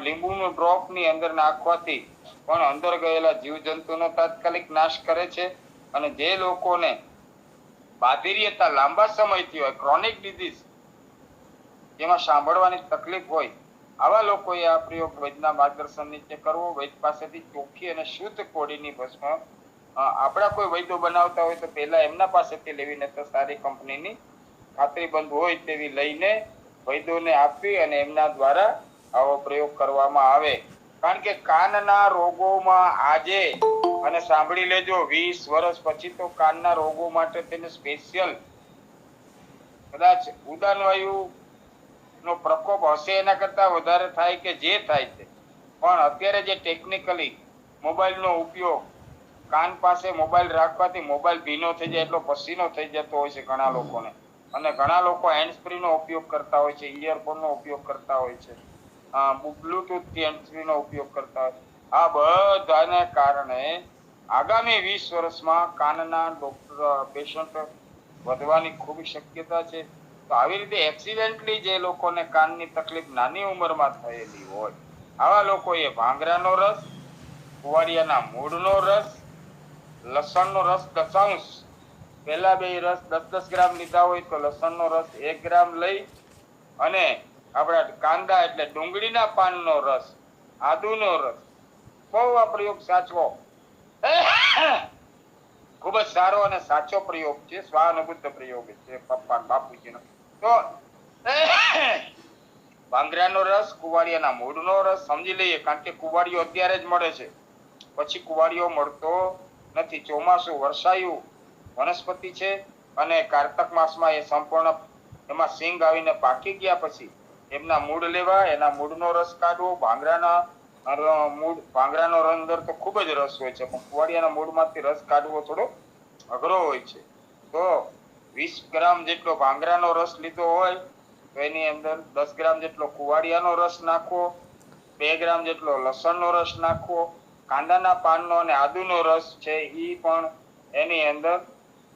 લીંબુનું ડ્રોપની અંદર નાખવાથી પણ અંદર ગયેલા જીવજંતુનો તાત્કાલિક નાશ કરે છે. અને જે લોકોને બાધિર્યતા લાંબા સમયથી હોય, ક્રોનિક ડિઝીઝ જેમાં સાંભળવાની તકલીફ હોય, આવા લોકોએ આ પ્રયોગ વૈદ્યના માર્ગદર્શન નીચે કરવો. વૈદ્ય પાસેથી ચોખ્ખી અને શુદ્ધ કોડીની ભસ્મ આપણા કોઈ વૈદ્યો બનાવતા હોય તો પહેલા એમના પાસેથી લેવીને તો સારી કંપનીની ખાતરીબંધ હોય તેવી લઈને વૈદ્યોને આપવી અને એમના દ્વારા આવો પ્રયોગ કરવામાં આવે. કારણ કે કાનના રોગોમાં આજે, અને સાંભળી લેજો, 20 વર્ષ પછી તો કાનના રોગો માટે તેને સ્પેશિયલ કદાચ ઉદાન વાયુ નો પ્રકોપ હશે એના કરતા વધારે થાય કે જે થાય છે. પણ અત્યારે જે ટેકનિકલી મોબાઈલનો ઉપયોગ, કાન પાસે મોબાઈલ રાખવાથી મોબાઈલ ભીનો થઈ જાય એટલો પસીનો થઈ જતો હોય છે ઘણા લોકોને, અને ઘણા લોકો હેન્ડસ્ફ્રીનો ઉપયોગ કરતા હોય છે, ઇયરફોનનો ઉપયોગ કરતા હોય છે, બ્લુટૂથથી હેન્ડસ્ફ્રીનો ઉપયોગ કરતા હોય. આ બધાને કારણે આગામી 20 વર્ષમાં કાનના ડોક્ટર પેશન્ટ વધવાની ખૂબ શક્યતા છે. તો આવી રીતે એક્સિડેન્ટલી જે લોકોને કાનની તકલીફ નાની ઉંમરમાં થયેલી હોય, આવા લોકોએ ભાંગરાનો રસ, કુવાડિયાના મૂળનો રસ, લસણનો રસ દશાંશ, પહેલા 2 રસ 10-10 ગ્રામ લીધા હોય તો લસણનો રસ 1 ગ્રામ લઈ અને આપણા કાંદા એટલે ડુંગળીના પાનનો રસ, આદુનો રસ, બહુ આ પ્રયોગ સાચવો, ખૂબ જ સારો અને સાચો પ્રયોગ છે, સ્વાનુભૂત પ્રયોગ છે પપ્પા બાપુજીનો. તો ભાંગરાનો રસ, કુવાડિયાના મૂળનો રસ સમજી લઈએ, કારણ કે કુવાડિયો અત્યારે જ મળે છે, પછી કુવાડિયો મળતો નથી. ચોમાસું વર્ષાયુ વનસ્પતિ છે અને કારતક માસમાં એ સંપૂર્ણ એમાં સિંગ આવીને પાકી ગયા પછી એમના મૂળ લેવા, એના મૂળનો રસ કાઢવો. ભાંગરાનો અંદર તો ખૂબ જ રસ હોય છે, પણ કુવાડિયાના મૂળમાંથી રસ કાઢવો થોડો અઘરો હોય છે. તો 20 ગ્રામ જેટલો ભાંગરાનો રસ લીધો હોય તો એની અંદર 10 ગ્રામ જેટલો કુવાડિયાનો રસ નાખવો, 2 ગ્રામ જેટલો લસણનો રસ નાખવો, કાંદાના પાનનો અને આદુનો રસ છે એ પણ એની અંદર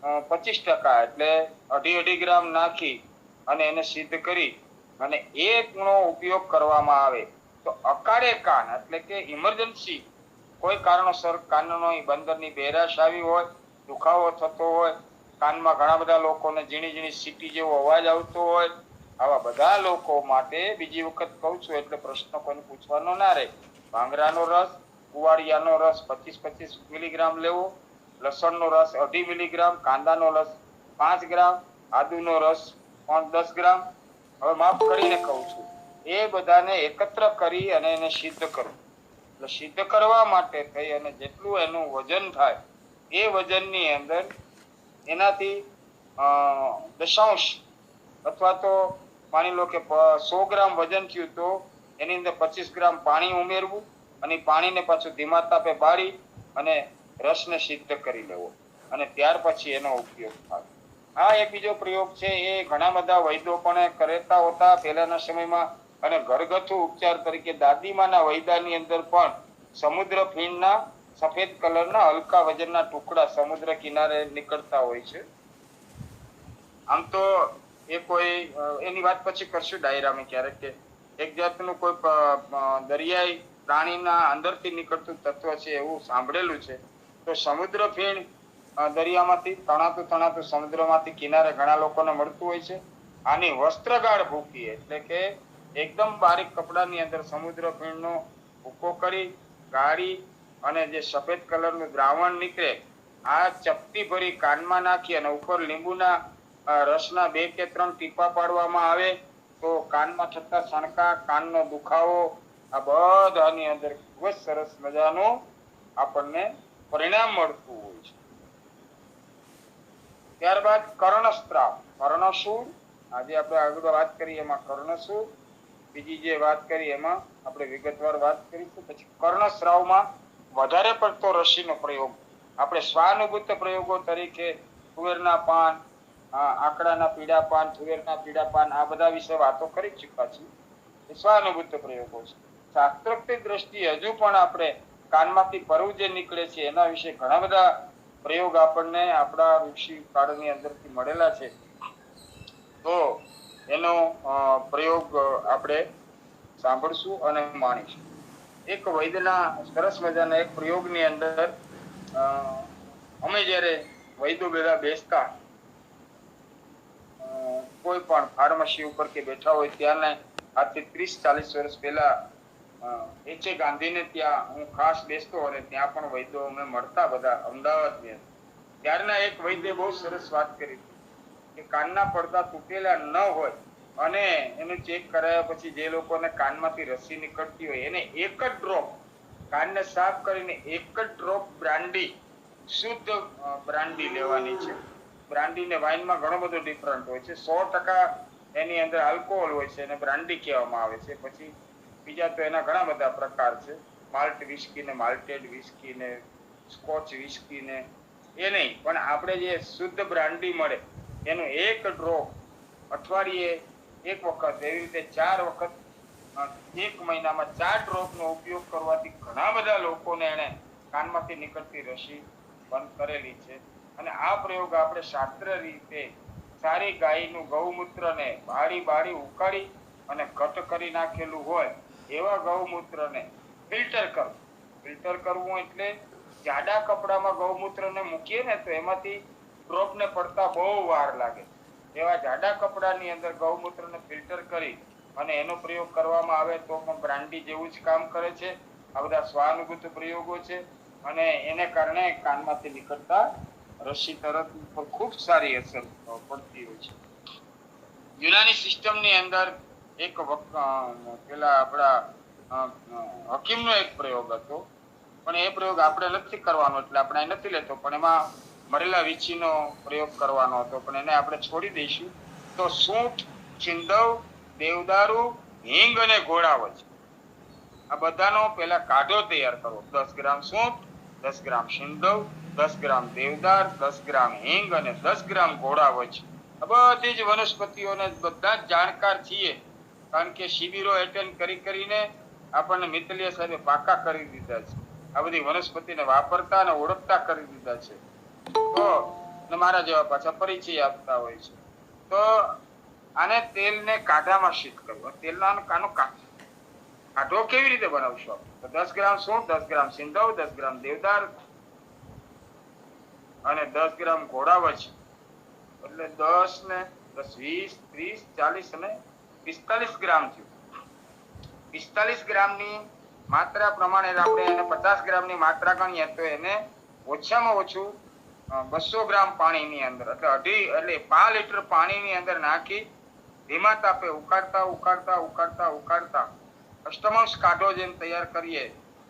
25% એટલે 2.5 ગ્રામ નાખી અને એને સિદ્ધ કરી અને એકનો ઉપયોગ કરવામાં આવે તો અકાળે કાન એટલે કે ઇમરજન્સી કોઈ કારણોસર કાનનો બંદરની બેરાશ આવી હોય, દુખાવો થતો હોય, કાનમાં ઘણા બધા લોકોને ઝીણી ઝીણી સીટી જેવો અવાજ આવતો હોય, આવા બધા લોકો માટે બીજી વખત કહું છું એટલે પ્રશ્ન કોઈને પૂછવાનો ના રહે. ભાંગરાનો રસ, કુવાડિયાનો રસ 25-25 મિલીગ્રામ લેવો, લસણનો રસ 2.5 મિલીગ્રામ, કાંદાનો રસ 5 ગ્રામ આદુનો રસ પણ 10 ગ્રામ. હવે માફ કરીને કહું છું, એ બધાને એકત્ર કરી અને એને સિદ્ધ કરો. એટલે સિદ્ધ કરવા માટે થઈ અને જેટલું એનું વજન થાય એ વજનની અંદર એનાથી 0.5 અથવા તો માની લો કે 100 ગ્રામ વજન થયું તો એની અંદર 25 ગ્રામ પાણી ઉમેરવું અને પાણીને પાછું ધીમા તાપે બાળી અને રસને સિદ્ધ કરી લેવો અને ત્યાર પછી એનો ઉપયોગ થાય. આ એક બીજો પ્રયોગ છે, એ ઘણા બધા વૈદ્યો પણ કરતા હોતા પહેલાના સમયમાં. અને ઘરગથ્થુ ઉપચાર તરીકે દાદીમાના વૈદાની અંદર પણ સમુદ્ર ફીણના સફેદ કલરના હલકા વજનના ટુકડા સમુદ્ર કિનારે નીકળતા હોય છે. આમ તો એ કોઈ એની વાત પછી કરશું ડાયરામાં ક્યારેક, કે એક જાતનું કોઈ દરિયાઈ પ્રાણીના અંદરથી નીકળતું તત્વ છે એવું સાંભળેલું છે. તો સમુદ્ર ફીણ દરિયામાંથી તણાતું સમુદ્રમાંથી કિનારે ઘણા લોકોને મળતું હોય છે. આની વસ્ત્રગાળ ભૂકી એટલે કે એકદમ બારીક કપડાની અંદર સમુદ્ર ફીણનો ભૂકો કરી ગાળી અને જે સફેદ કલરનું દ્રાવણ નીકળે આ ચપટી ભરી કાનમાં નાખી અને ઉપર લીંબુના રસના 2 કે 3 ટીપા પાડવામાં આવે તો કાનમાં થતા સણકા, કાનનો દુખાવો, આ બધાની અંદર ખૂબ જ સરસ મજાનું આપણને પરિણામ મળતું હોય છે. ત્યારબાદ કર્ણસ્ત્રાવ, કર્ણશૂળ. આજે આપણે આગળ વાત કરી એમાં કર્ણશૂળ, બીજી જે વાત કરી એમાં આપણે વિગતવાર વાત કરીશું. પછી કર્ણસ્રાવમાં વધારે પડતો રસીનો પ્રયોગ આપણે સ્વાનુભૂત પ્રયોગો તરીકે તુવેરના પાન, આંકડાના પીળા પાન, તુવેરના પીળા પાન, આ બધા વિશે વાતો કરી ચૂક્યા છીએ. એ સ્વાનુભૂત પ્રયોગો છે. શાસ્ત્રોક્ત દ્રષ્ટિએ હજુ પણ આપણે કાનમાંથી પરવું જે નીકળે છે એના વિશે ઘણા બધા પ્રયોગ આપણને આપણા ઋષિ કાળની અંદરથી મળેલા છે. તો એનો પ્રયોગ આપણે સાંભળશું અને માણીશું. એક વૈદ્યના સરસ મજાના એક પ્રયોગની અંદર અમે જ્યારે વૈદ્યો બધા બેસતા કોઈ પણ ફાર્મસી ઉપર કે બેઠા હોય ત્યારને આજથી 30-40 વર્ષ પહેલા એચે ગાંધીને ત્યાં હું ખાસ બેસતો અને ત્યાં પણ વૈદ્યો અમે મળતા બધા અમદાવાદની અંદર. ત્યારના એક વૈદ્ય બહુ સરસ વાત કરી કે કાનના પડદા તૂટેલા ન હોય અને એનું ચેક કરાયા પછી જે લોકોને કાનમાંથી રસી નીકળતી હોય એને એક જ ડ્રોપ કાનને સાફ કરીને એક જ ડ્રોપ બ્રાન્ડી, શુદ્ધ બ્રાન્ડી લેવાની છે. બ્રાન્ડી ને વાઇનમાં ઘણો બધો ડિફરન્ટ હોય છે. 100% એની અંદર આલ્કોહોલ હોય છે અને બ્રાન્ડી કહેવામાં આવે છે. પછી બીજા તો એના ઘણા બધા પ્રકાર છે, માલ્ટ વિસ્કી ને માલ્ટેડ વિસ્કી ને સ્કોચ વિસ્કી ને એ નહીં, પણ આપણે જે શુદ્ધ બ્રાન્ડી મળે એનું એક ડ્રોપ અઠવાડિયે એક વખત, એવી રીતે 4 વખત એક મહિનામાં 4 ડ્રોપનો ઉપયોગ કરવાથી ઘણા બધા લોકોને એને કાનમાંથી નીકળતી રસી બંધ કરેલી છે. અને આ પ્રયોગ આપણે શાસ્ત્ર રીતે સારી ગાયનું ગૌમૂત્રને બાળી ઉકાળી અને ઘટ કરી નાખેલું હોય એવા ગૌમૂત્રને ફિલ્ટર કરવું એટલે જાડા કપડામાં ગૌમૂત્રને મૂકીએ ને તો એમાંથી ડ્રોપને પડતા બહુ વાર લાગે. એવા જાડા કપડાની અંદર ગૌમૂત્રને ફિલ્ટર કરી અને એનો પ્રયોગ કરવામાં આવે તો પણ બ્રાન્ડી જેવું જ કામ કરે છે. આ બધા સ્વાનુભૂત પ્રયોગો છે અને એને કારણે કાનમાંથી નીકળતા રસી તરત ઉપર ખૂબ સારી અસર પડતી હોય છે. યુનાની સિસ્ટમની અંદર એક પેલા આપણા હકીમનો એક પ્રયોગ હતો, પણ એ પ્રયોગ આપણે નથી કરવાનો એટલે આપણે નથી લેતો, પણ એમાં મરેલા વીછીનો પ્રયોગ કરવાનો હતો, પણ એને આપણે છોડી દઈશું. તો સૂંઠ, ચિંદવ, દેવદારુ, હિંગ અને ઘોડાવજ આ બધાનો પેલા કાઢો તૈયાર કરો. 10 ગ્રામ સૂંઠ, 10 ગ્રામ સિંદવ, 10 ગ્રામ દેવદાર, 10 ગ્રામ હિંગ અને 10 ગ્રામ ઘોડાવજ. આ બધી જ વનસ્પતિઓને બધા જ જાણકાર છીએ, કારણ કે શિબિરો એટેન્ડ કરીને આપણને મિતલિયા સાહેબે પાકા કરી દીધા છે. આ બધી વનસ્પતિને વાપરતા અને ઓળખતા કરી દીધા છે. તો મારા જેવા પાછા પરિચય આપતા હોય છે. તો આને તેલને કાઢામાં શીત કરવું. તેલના કાનો કાઢો કેવી રીતે બનાવશો? તો 10 ગ્રામ સૂંઠ, 10 ગ્રામ સિંધવ, 10 ગ્રામ દેવદાર અને 10 ગ્રામ ઘોડાવજ, એટલે 10 ને 10, 20, 30, 40 અને 45 ગ્રામ થયું. 45 ગ્રામની માત્રા પ્રમાણે આપણે એને 50 ગ્રામની માત્રા ગણીએ તો એને ઓછામાં ઓછું 200 ગ્રામ પાણીની અંદર એટલે 5 લીટર પાણીની અંદર નાખી ધીમા તાપે ઉકાળતા ઉકાળતા ઉકાળતા ઉકાળતા અષ્ટમાંશ કાઢો જેમ તૈયાર કરીએ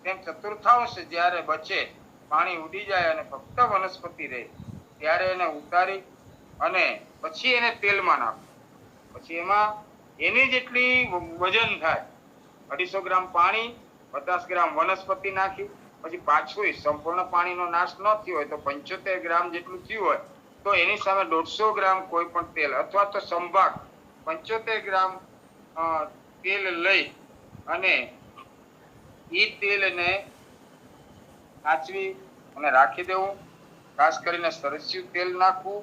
તેમ ચતુર્થાંશ જ્યારે બચે, પાણી ઉડી જાય અને ફક્ત વનસ્પતિ રહે, ત્યારે એને ઉતારી અને પછી એને તેલમાં નાખો. પછી એમાં એની જેટલી વજન થાય 250 ગ્રામ પાણી, 50 ગ્રામ વનસ્પતિ નાખી, પછી પાછું સંપૂર્ણ પાણીનો નાશ ન થયો હોય તો 75 ગ્રામ જેટલું થયું હોય તો એની સામે 150 ગ્રામ કોઈ પણ તેલ અથવા તો સંભાગ 75 ગ્રામ તેલ લઈ અને એ તેલને આચવી અને રાખી દેવું. ખાસ કરીને સરસ્યું તેલ નાખવું.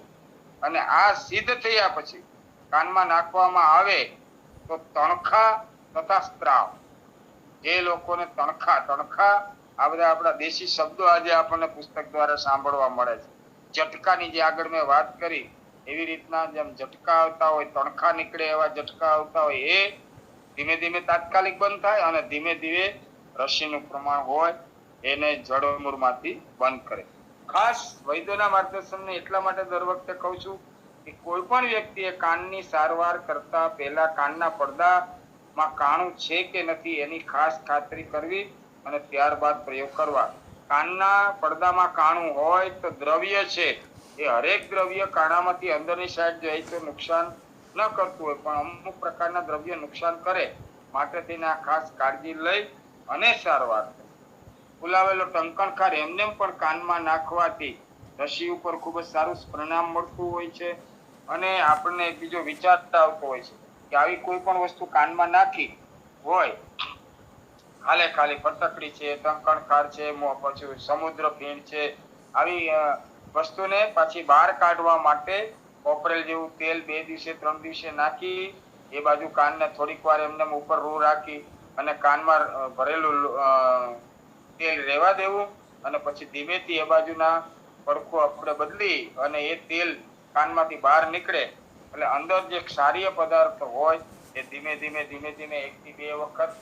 અને આ સિદ્ધ થયા પછી કાનમાં નાખવામાં આવે તો તણખા તથા સ્ત્રાવ, જે લોકોને તણખા આ બધા આપણા દેશી શબ્દો આજે આપણને પુસ્તક દ્વારા સાંભળવા મળે છે. ઝટકાની જે આગળ મેં વાત કરી એવી રીતના જેમ ઝટકા આવતા હોય, તણખા નીકળે એવા ઝટકા આવતા હોય, એ ધીમે ધીમે તાત્કાલિક બંધ થાય અને ધીમે ધીમે રસીનું પ્રમાણ હોય એને જડમૂળમાંથી બંધ કરે. ખાસ વૈદ્યોના માર્ગદર્શનને એટલા માટે દર વખતે કહું છું કે કોઈ પણ વ્યક્તિએ કાનની સારવાર કરતા પહેલા કાનના પડદામાં કાણું છે કે નથી એની ખાસ ખાતરી કરવી અને ત્યારબાદ પ્રયોગ કરવા. કાનના પડદામાં કાણું હોય તો દ્રવ્ય છે એ હરેક દ્રવ્ય કાણામાંથી અંદરની સાઈડ જાય તો નુકસાન ન કરતું હોય, પણ અમુક પ્રકારના દ્રવ્ય નુકસાન કરે, માટે તેને આ ખાસ કાળજી લઈ અને સારવાર. ફુલાવેલો ટંકણખાર એમને પણ કાનમાં નાખવાથી રસી ઉપર ખૂબ જ સારું પરિણામ મળતું હોય છે. અને આપણને બીજો વિચાર આવતો હોય છે કે આવી કોઈ પણ વસ્તુ કાનમાં નાખી હોય, ખાલી ફટકડી છે, ટંકણખાર છે, પછી સમુદ્ર ફીણ છે, આવી વસ્તુને પાછી બહાર કાઢવા માટે કોપરેલ જેવું તેલ 2 દિવસે 3 દિવસે નાખી એ બાજુ કાનને થોડીક વાર એમને ઉપર રૂ રાખી અને કાનમાં ભરેલું તેલ રહેવા દેવું અને પછી ધીમેથી એ બાજુના પડખું આપણે બદલી અને એ તેલ કાનમાંથી બહાર નીકળે એટલે અંદર જે ક્ષારીય પદાર્થ હોય એ ધીમે ધીમે 1 થી 2 વખત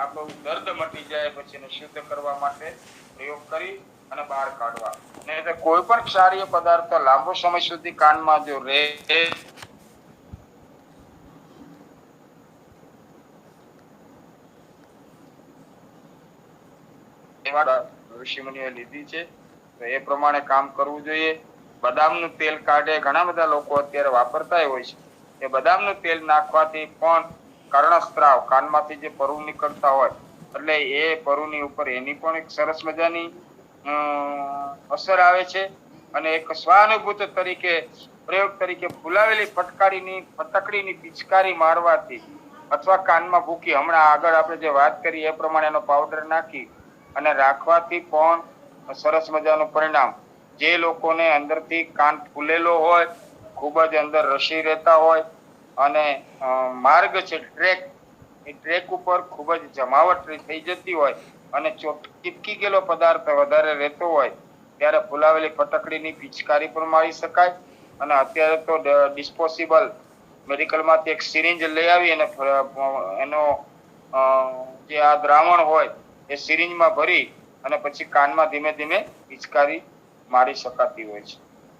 આપણું દર્દ મટી જાય પછી એને શુદ્ધ કરવા માટે પ્રયોગ કરી અને બહાર કાઢવા. નહીં તો કોઈ પણ ક્ષારીય પદાર્થ લાંબો સમય સુધી કાનમાં જો રહે ઋષિમુનિએ લીધી છે તો એ પ્રમાણે કામ કરવું જોઈએ. બદામનું તેલ કાઢે, ઘણા બધા લોકો અત્યારે વાપરતા હોય છે. એ બદામનું તેલ નાખવાથી પણ કર્ણસ્ત્રાવ, કાનમાંથી જે પરુ નીકળતા હોય એટલે એ પરુની ઉપર એની પણ એક સરસ મજાની અસર આવે છે. અને એક સ્વાનુભૂત તરીકે પ્રયોગ તરીકે ફુલાવેલી ફટકડીની પિચકારી મારવાથી અથવા કાનમાં ભૂકી, હમણાં આગળ આપણે જે વાત કરી એ પ્રમાણે એનો પાવડર નાખી અને રાખવાથી પણ સરસ મજાનું પરિણામ. જે લોકોને અંદરથી કાન ફૂલેલો હોય, ખૂબ જ અંદર રસી રહેતા હોય અને માર્ગ છે ટ્રેક ઉપર ખૂબ જ જમાવટ થઈ જતી હોય અને ચીપકી ગયેલો પદાર્થ વધારે રહેતો હોય ત્યારે ફુલાવેલી ફટકડીની પિચકારી પણ મારી શકાય. અને અત્યારે તો ડિસ્પોઝેબલ મેડિકલમાંથી એક સિરિંજ લઈ આવી અને એનો જે આ દ્રાવણ હોય એ સિરિંજમાં ભરી અને પછી કાનમાં ધીમે ધીમે પિચકારી મારી શકાતી હોય છે.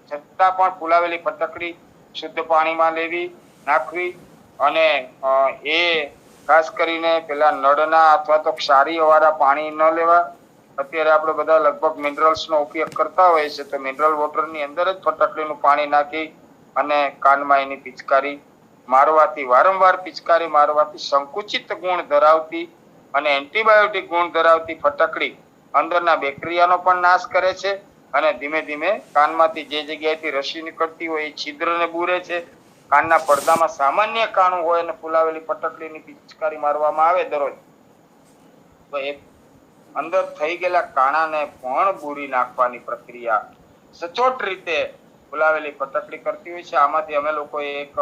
છતાં પણ ફુલાવેલી ફટકડી શુદ્ધ પાણીમાં લેવી, નાખવી અને એ ખાસ કરીને પેલા નળના અથવા તો ક્ષારીયવાળા પાણી ન લેવા. અત્યારે આપણે બધા લગભગ મિનરલ્સનો ઉપયોગ કરતા હોય છે તો મિનરલ વોટરની અંદર જ ફટકડીનું પાણી નાખી અને કાનમાં એની પિચકારી મારવાથી, વારંવાર પિચકારી મારવાથી સંકુચિત ગુણ ધરાવતી અને એન્ટીબાયોટિક ગુણ ધરાવતી ફટકડી અંદરના બેક્ટેરિયાનો પણ નાશ કરે છે અને ધીમે ધીમે કાનમાંથી જે જગ્યાએથી રસી નીકળતી હોય એ છિદ્રને બૂરે છે. કાનના પડદામાં સામાન્ય કાણું હોય અને ફુલાવેલી ફટકડીની પિચકારી મારવામાં આવે દરરોજ તો એ અંદર થઈ ગયેલા કાણાને પણ બૂરી નાખવાની પ્રક્રિયા સચોટ રીતે ફુલાવેલી ફટકડી કરતી હોય છે. આમાંથી અમે લોકોએ એક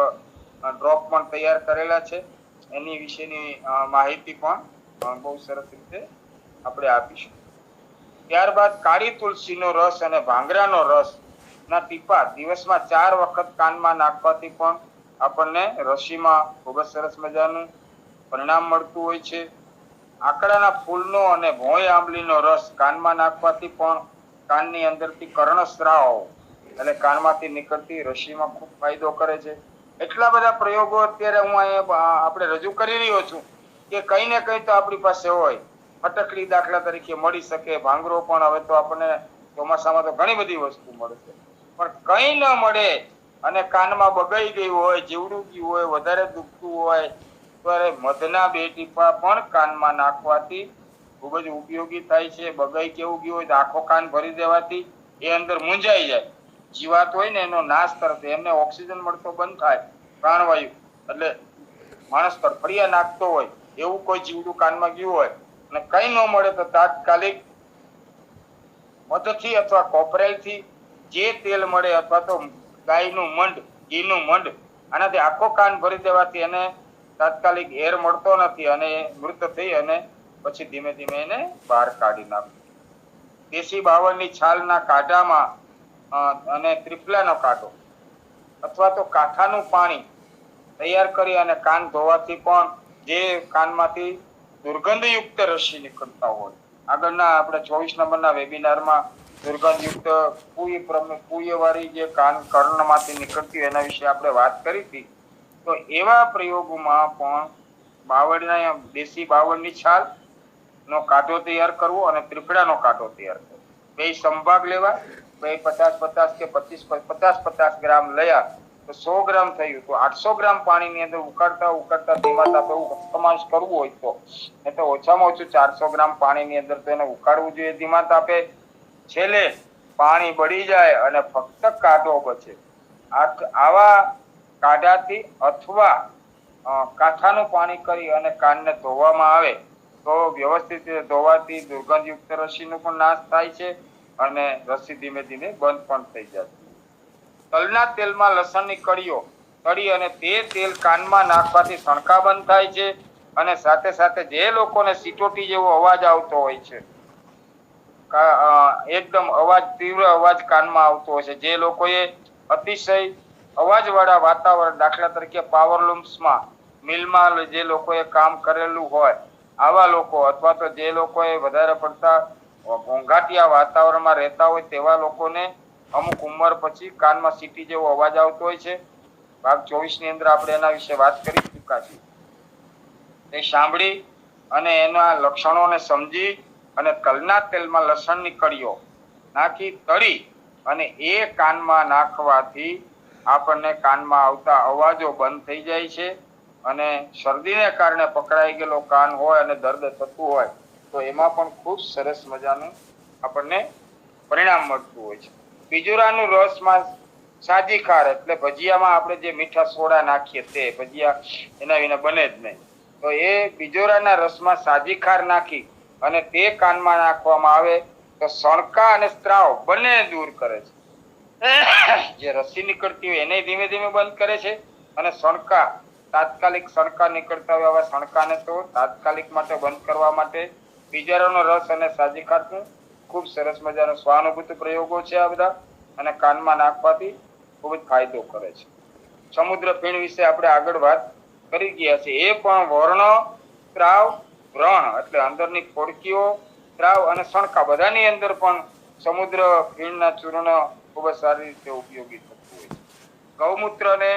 ડ્રોપ પણ તૈયાર કરેલા છે, એની વિશેની માહિતી પણ બહુ સરસ રીતે આપણે આપીશું. ત્યારબાદ કાળી તુલસીનો રસ અને ભાંગરાનો રસ ના ટીપા દિવસમાં 4 વખત કાનમાં નાખવાથી પણ આપણને રસીમાં ખૂબ જ સરસ મજાનું પરિણામ મળતું હોય છે. આકડાના ફૂલનો અને ભોંય આંબલીનો રસ કાનમાં નાખવાથી પણ કાનની અંદરથી કર્ણસ્રાવ અને કાનમાંથી નીકળતી રસીમાં ખૂબ ફાયદો કરે છે. એટલા બધા પ્રયોગો અત્યારે હું અહીંયા આપણે રજૂ કરી રહ્યો છું કે કંઈ ને કંઈ તો આપણી પાસે હોય. ફટકડી દાખલા તરીકે મળી શકે, ભાંગરો પણ હવે તો આપણને ચોમાસામાં તો ઘણી બધી વસ્તુ મળે છે, પણ કંઈ ન મળે અને કાનમાં બગાઈ ગયું હોય, જીવડું ગયું હોય, વધારે દુખતું હોય ત્યારે મધના 2 ટીપા પણ કાનમાં નાખવાથી ખૂબ જ ઉપયોગી થાય છે. બગાઈ કેવું ગયું હોય તો આખો કાન ભરી દેવાથી એ અંદર મૂંઝાઈ જાય, જીવાત હોય ને એનો નાશ તરત, એમને ઓક્સિજન મળતો બંધ થાય, પ્રાણવાયુ. એટલે માણસ તડફડિયા નાખતો હોય એવું કોઈ જીવડું કાનમાં ગયું હોય અને કંઈ ન મળે તો તાત્કાલિક મધથી અથવા કોપરેલથી જે તેલ મળે અથવા તો ગાયનું મંડ, ઘીનું મંડ, આનાથી આખો કાન ભરી દેવાથી એને તાત્કાલિક એર મળતો નથી અને મૃત થઈ અને પછી ધીમે ધીમે એને બહાર કાઢી નાખવું. દેશી બાવળની છાલના કાઢામાં અને ત્રિફલાનો કાઢો અથવા તો કાંઠાનું પાણી તૈયાર કરી અને કાન ધોવાથી પણ જે કાનમાંથી દુર્ગંધયુક્ત રસી નીકળતા હોય, આગળના આપણે 24 નંબરના વેબિનારમાં દુર્ગંધયુક્ત કુયવાળી જે કર્ણમાંથી નીકળતી એના વિશે આપણે વાત કરી હતી. તો એવા પ્રયોગોમાં પણ બાવળના દેશી બાવળની છાલ નો કાંટો તૈયાર કરવો અને ત્રિફળાનો કાંટો તૈયાર કરવો, બે સંભાગ લેવા, બે 50 કે 50 ગ્રામ લયા તો 100 ગ્રામ થયું તો 800 ગ્રામ પાણીની અંદર ઉકાળતા ધીમા તાપે સમાવેશ કરવું હોય તો ઓછામાં ઓછું 400 ગ્રામ પાણીની અંદર તો એને ઉકાળવું જોઈએ ધીમા તાપે. છેલ્લે પાણી બળી જાય અને ફક્ત કાઢો બચે. આવા કાઢાથી અથવા કાંઠાનું પાણી કરી અને કાનને ધોવામાં આવે તો વ્યવસ્થિત રીતે ધોવાથી દુર્ગંધયુક્ત રસીનો પણ નાશ થાય છે અને રસી ધીમે ધીમે બંધ પણ થઈ જાય. તલના તેલમાં લસણની કળીઓ તળી અને તે તેલ કાનમાં નાખવાથી સણકા બંધ થાય છે અને સાથે સાથે જે લોકોને સિટોટી જેવો અવાજ આવતો હોય છે, એકદમ તીવ્ર અવાજ કાનમાં આવતો હોય છે, જે લોકોએ અતિશય અવાજવાળા વાતાવરણ, દાખલા તરીકે પાવરલૂમ્સમાં, મિલમાં જે લોકોએ કામ કરેલું હોય આવા લોકો અથવા તો જે લોકોએ વધારે પડતા ઘોંઘાટિયા વાતાવરણમાં રહેતા હોય તેવા લોકોને અમુક ઉંમર પછી કાનમાં સીટી જેવો અવાજ આવતો હોય છે. ભાગ 24 ની અંદર આપણે એના વિશે વાત કરી ચૂક્યા છીએ. એ સાંભળી અને એના લક્ષણોને સમજી અને તલના તેલમાં લસણની કળીઓ નાખી તળી અને એ કાનમાં નાખવાથી આપણને કાનમાં આવતા અવાજો બંધ થઈ જાય છે અને શરદીને કારણે પકડાઈ ગયેલો કાન હોય અને દર્દ થતું હોય તો એમાં પણ ખૂબ સરસ મજાનું આપણને પરિણામ મળતું હોય છે. બીજુરાનું રસમાં સાજી ખાર, એટલે ભજીયામાં આપણે જે મીઠા સોડા નાખીએ તે ભજીયા એના વિના બને જ નહીં. તો એ બીજોરાના રસમાં સાજી ખાર નાખી અને તે કાનમાં નાખવામાં આવે તો સણકા અને સ્ત્રાવ બંને દૂર કરે છે. જે રસી નીકળતી હોય એને ધીમે ધીમે બંધ કરે છે અને તાત્કાલિક સણકા નીકળતા હોય આવા સણકાને તો તાત્કાલિક માટે બંધ કરવા માટે બીજારાનો રસ અને સાજી ખારનું ખૂબ સરસ મજાનો સ્વાનુભૂત પ્રયોગો છે આ બધા, અને કાનમાં નાખવાથી ખૂબ જ ફાયદો કરે છે. સમુદ્ર ફીણ વિશે આપણે આગળ વાત કરી ગયા છે. એ પણ વર્ણ, સ્ત્રાવ, વ્રણ એટલે અંદરની ફોડકીઓ, સ્ત્રાવ અને સણકા બધાની અંદર પણ સમુદ્ર ફીણના ચૂર્ણ ખૂબ જ સારી રીતે ઉપયોગી થતું હોય છે. ગૌમૂત્રને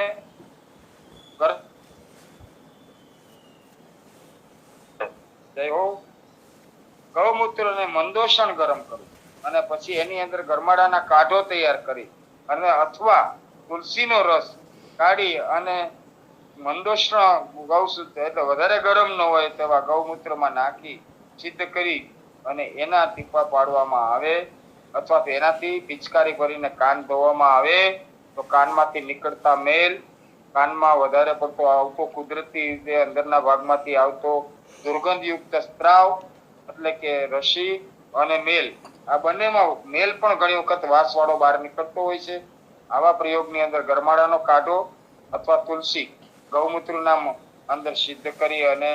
ગૌમૂત્રને મંદોષણ ગરમ કરવું અને પછી એની અંદર ગરમાડાના કાઢો તૈયાર કરી અને અથવા તુલસીનો રસ કાઢી અને મંદોષણ ગૌસૂત્ર એટલે વધારે ગરમ ન હોય તેવા ગૌમૂત્રમાં નાખી સિદ્ધ કરી અને એના ટીપા પાડવામાં આવે અથવા તેનાથી પિચકારી ભરીને કાન ધોવામાં આવે તો કાનમાંથી નીકળતા મેલ, કાનમાં વધારે પડતો આવતો કુદરતી રીતે અંદરના ભાગમાંથી આવતો દુર્ગંધયુક્ત સ્ત્રાવ એટલે કે રસી અને મેલ, આ બંનેમાં મેલ પણ ઘણી વખત વાસવાળો બહાર નીકળતો હોય છે. આવા પ્રયોગની અંદર ગરમાડાનો કાઢો અથવા તુલસી ગૌમૂત્રના અંદર સિદ્ધ કરી અને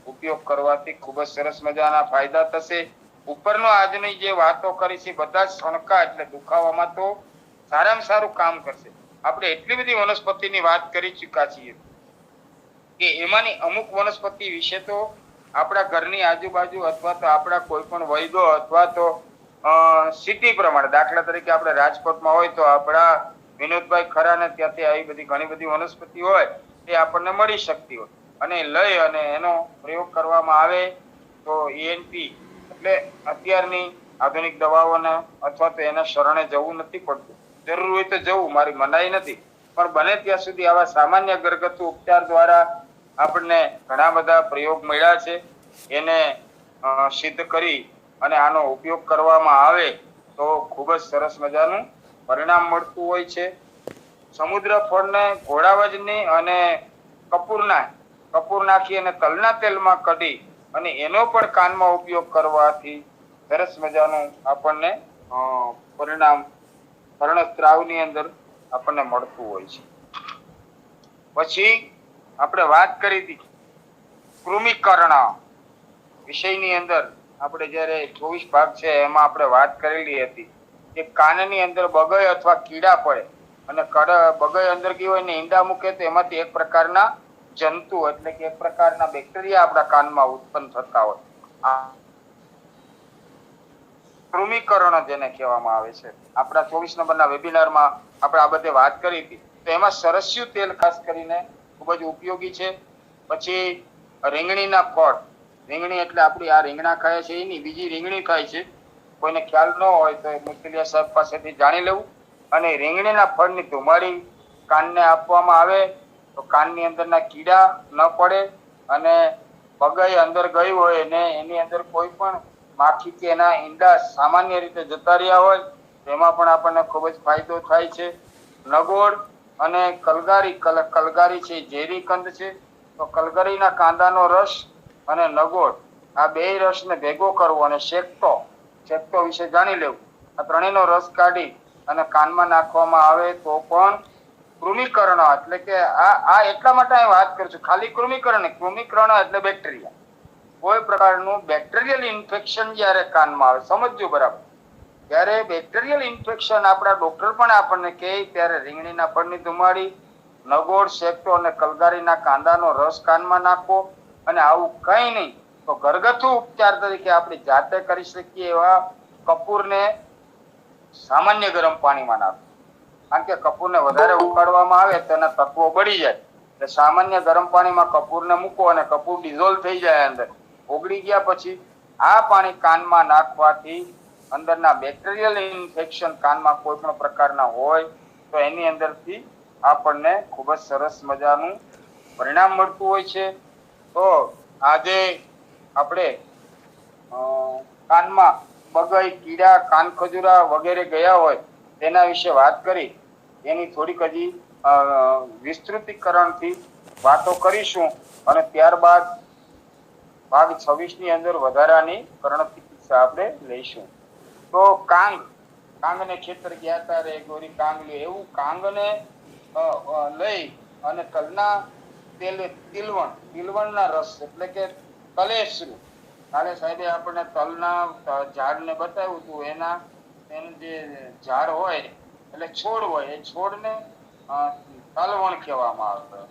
ઉપયોગ કરવાથી ખૂબ જ સરસ મજાના ફાયદા થશે. ઉપરનો આજની જે વાતો કરી છે બધા જ સણકા એટલે દુખાવામાં તો સારામાં સારું કામ કરશે. આપણે એટલી બધી વનસ્પતિની વાત કરી ચૂક્યા છીએ કે એમાંની અમુક વનસ્પતિ વિશે તો આપણા ઘરની આજુબાજુ અથવા તો આપણા કોઈ પણ વૈદો અથવા તો સિટી પ્રમાણે, દાખલા તરીકે આપણે રાજકોટમાં હોય તો આપણા વિનોદભાઈ ખરાને ત્યાંથી આવી બધી ઘણી બધી વનસ્પતિ હોય તે આપણને મળી શકતી હોય, અને લઈ અને એનો પ્રયોગ કરવામાં આવે તો ENT એટલે અત્યારની આધુનિક દવાઓને અથવા તો એના શરણે જવું નથી પડતું. જરૂર હોય તો જવું, મારી મનાઈ નથી, પણ બને ત્યાં સુધી આવા સામાન્ય ઘરગથ્થુ ઉપચાર દ્વારા આપણને ઘણા બધા પ્રયોગ મળ્યા છે. એને સિદ્ધ કરી અને આનો ઉપયોગ કરવામાં આવે તો ખૂબ જ સરસ મજાનું પરિણામ મળતું હોય છે. સમુદ્ર ફળને ઘોડાવજની અને કપૂર નાખી અને તલના તેલમાં કઢી અને એનો પણ કાનમાં ઉપયોગ કરવાથી સરસ મજાનું આપણને પરિણામ કર્ણસ્ત્રાવની અંદર આપણને મળતું હોય છે. પછી આપણે વાત કરી હતી કૃમિકર્ણ વિષયની અંદર, આપણે જ્યારે 24 ભાગ છે એમાં આપણે વાત કરેલી હતી કે કાનની અંદર બગય અથવા કીડા પડે અને બગય અંદર ગઈ હોય ને ઈંડા મૂકે તો એમાંથી એક પ્રકારના જંતુ એટલે કે એક પ્રકારના બેક્ટેરિયા આપણા કાનમાં ઉત્પન્ન થતા હોય. કૃમિકર્ણ જેને કહેવામાં આવે છે, આપણા 24 નંબરના વેબિનારમાં આપણે આ બધે વાત કરી હતી. તો એમાં સરસ્યું તેલ ખાસ કરીને ખૂબ જ ઉપયોગી છે. પછી રીંગણીના ફળ, રીંગણી એટલે આપણી આ રીંગણા ખાય છે એની બીજી રીંગણી ખાય છે, કોઈને ખ્યાલ ન હોય તો મુખલિયા સાહેબ પાસેથી જાણી લેવું. અને રીંગણીના ફળની ધુમાડી કાનને આપવામાં આવે તો કાનની અંદરના કીડા ન પડે અને બગઈ અંદર ગઈ હોય ને એની અંદર કોઈ પણ માખી કે એના ઈંડા સામાન્ય રીતે જતા રહ્યા હોય તેમાં પણ આપણને ખૂબ જ ફાયદો થાય છે. નગોળ અને કલગારી છે ઝેરી કંદ છે, તો કલગરીના કાંદાનો રસ અને નગોળ આ બે રસને ભેગો કરવો અને શેકતો વિશે જાણી લેવું. આ ત્રણેયનો રસ કાઢી અને કાનમાં નાખવામાં આવે તો પણ કૃમિકર્ણ એટલે કે આ એટલા માટે હું વાત કરું છું, ખાલી કૃમિકર્ણ એટલે બેક્ટેરિયા, કોઈ પ્રકારનું બેક્ટેરિયલ ઇન્ફેક્શન જ્યારે કાનમાં આવે, સમજજો બરાબર, ત્યારે બેક્ટેરિયલ ઇન્ફેક્શન આપણા ડોક્ટર પણ આપણને કહે ત્યારે રીંગણીના ફળની ધુમાડી, નગોળ શેકતો અને કલગારીના કાંદાનો રસ કાનમાં નાખવો. અને આવું કઈ નહીં તો ઘરગથ્થુ ઉપચાર તરીકે આપણે જાતે કરી શકીએ એવા કપૂરને સામાન્ય ગરમ પાણીમાં નાખવું. કારણ કે કપૂરને વધારે ઉકાળવામાં આવે તો એના તત્વો બળી જાય, એટલે સામાન્ય ગરમ પાણીમાં કપૂરને મૂકો અને કપૂર ડિઝોલ્વ થઈ જાય, અંદર ઓગળી ગયા પછી આ પાણી કાનમાં નાખવાથી અંદરના બેક્ટેરિયલ ઇન્ફેક્શન કાનમાં કોઈ પણ પ્રકારના હોય તો એની અંદરથી આપણને ખૂબ જ સરસ મજાનું પરિણામ મળતું હોય છે. તો આજે આપણે કાનમાં બગઈ, કીડા, કાન ખજૂરા વગેરે ગયા હોય તેના વિશે વાત કરી. એની થોડીક હજી વિસ્તૃતિકરણથી વાતો કરીશું અને ત્યારબાદ ભાગ 26 ની અંદર વધારાની કર્ણ ચિકિત્સા આપણે લઈશું. તો કાંગને ખેતર ગયા હતા રે ગોરી કાંગ લે, એવું કાંગને લઈ અને તલના તિલવણના રસ એટલે કે કલેશ્રુ, કાલે સાહેબે આપણને તલના ઝાડને બતાવ્યું હતું, એનું જે ઝાડ હોય એટલે છોડ હોય એ છોડને તલવણ કહેવામાં આવે.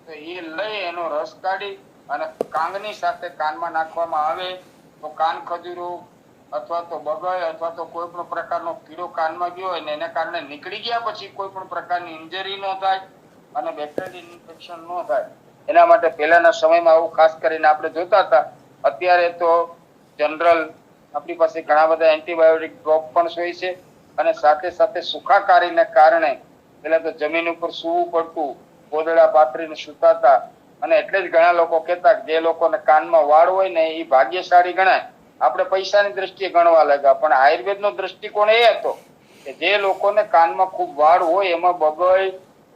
તો એ લઈ એનો રસ કાઢી અને કાંગની સાથે કાનમાં નાખવામાં આવે તો કાન ખજૂરો અથવા તો બગય અથવા તો કોઈ પણ પ્રકારનો કીડો કાનમાં ગયો હોય ને એને કારણે નીકળી ગયા પછી કોઈ પણ પ્રકારની ઇન્જરી ન થાય અને બેક્ટેરિયલ ઇન્ફેક્શન ન થાય એના માટે પહેલાના સમયમાં આવું ખાસ કરીને આપણે જોતા હતા. અત્યારે તો જનરલ આપણી પાસે ઘણા બધા એન્ટીબાયોટિક ડ્રોપ પણ હોય છે અને સાથે સાથે સુખાકારીને કારણે પેલા તો જમીન ઉપર સૂવું પડતું, ગોદડા પાથરીને સૂતાતા, અને એટલે જ ઘણા લોકો કહેતા જે લોકોને કાનમાં વાળ હોય ને એ ભાગ્યશાળી ગણાય. આપણે પૈસાની દ્રષ્ટિએ ગણવા લાગ્યા, પણ આયુર્વેદનો દ્રષ્ટિકોણ એ હતો કે જે લોકોને કાનમાં ખૂબ વાળ હોય એમાં બગય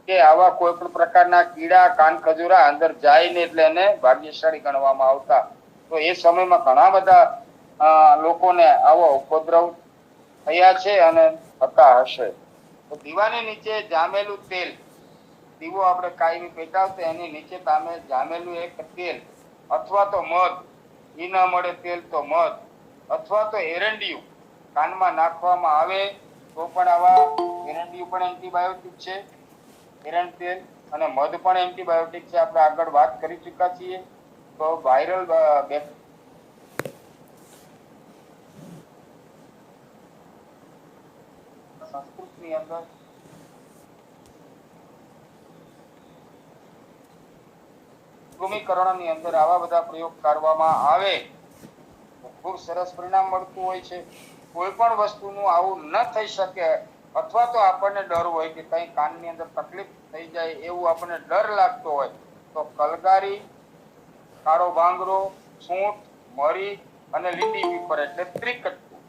કે આવા કોઈ પણ પ્રકારના કીડા, કાન ખજૂરા અંદર જાય ને એટલે એને ભાગ્યશાળી ગણવામાં આવતા. તો એ સમયમાં ઘણા બધા લોકોને આવો ઉપદ્રવ થયા છે અને થતા હશે. તો દીવાની નીચે જામેલું તેલ, દીવો આપણે કાયમી પેટાવતો એની નીચે જામેલું એક તેલ અથવા તો મધ, ઈ ન મળે તેલ તો મધ અથવા તો એરંડિયું કાનમાં નાખવામાં આવે તો પણ આવા એરંડિયું પણ એન્ટીબાયોટિક છે, એરંડ તેલ અને મધ પણ એન્ટીબાયોટિક છે. આપણે આગળ વાત કરી ચૂક્યા છીએ. તો વાયરલ સંસ્કૃતની અંદર ભૂમિકરણની અંદર આવા બધા પ્રયોગ કરવામાં આવે તો ખૂબ સરસ પરિણામ મળતું હોય છે. કોઈ પણ વસ્તુનું આવું ન થઈ શકે અથવા તો આપણને ડર હોય કે કઈ કાનની અંદર તકલીફ થઈ જાય એવું આપણને ડર લાગતો હોય તો કલગારી, કાળો ભાંગરો, સૂંઠ, મરી અને લીલી પીપર એટલે ત્રિકટકું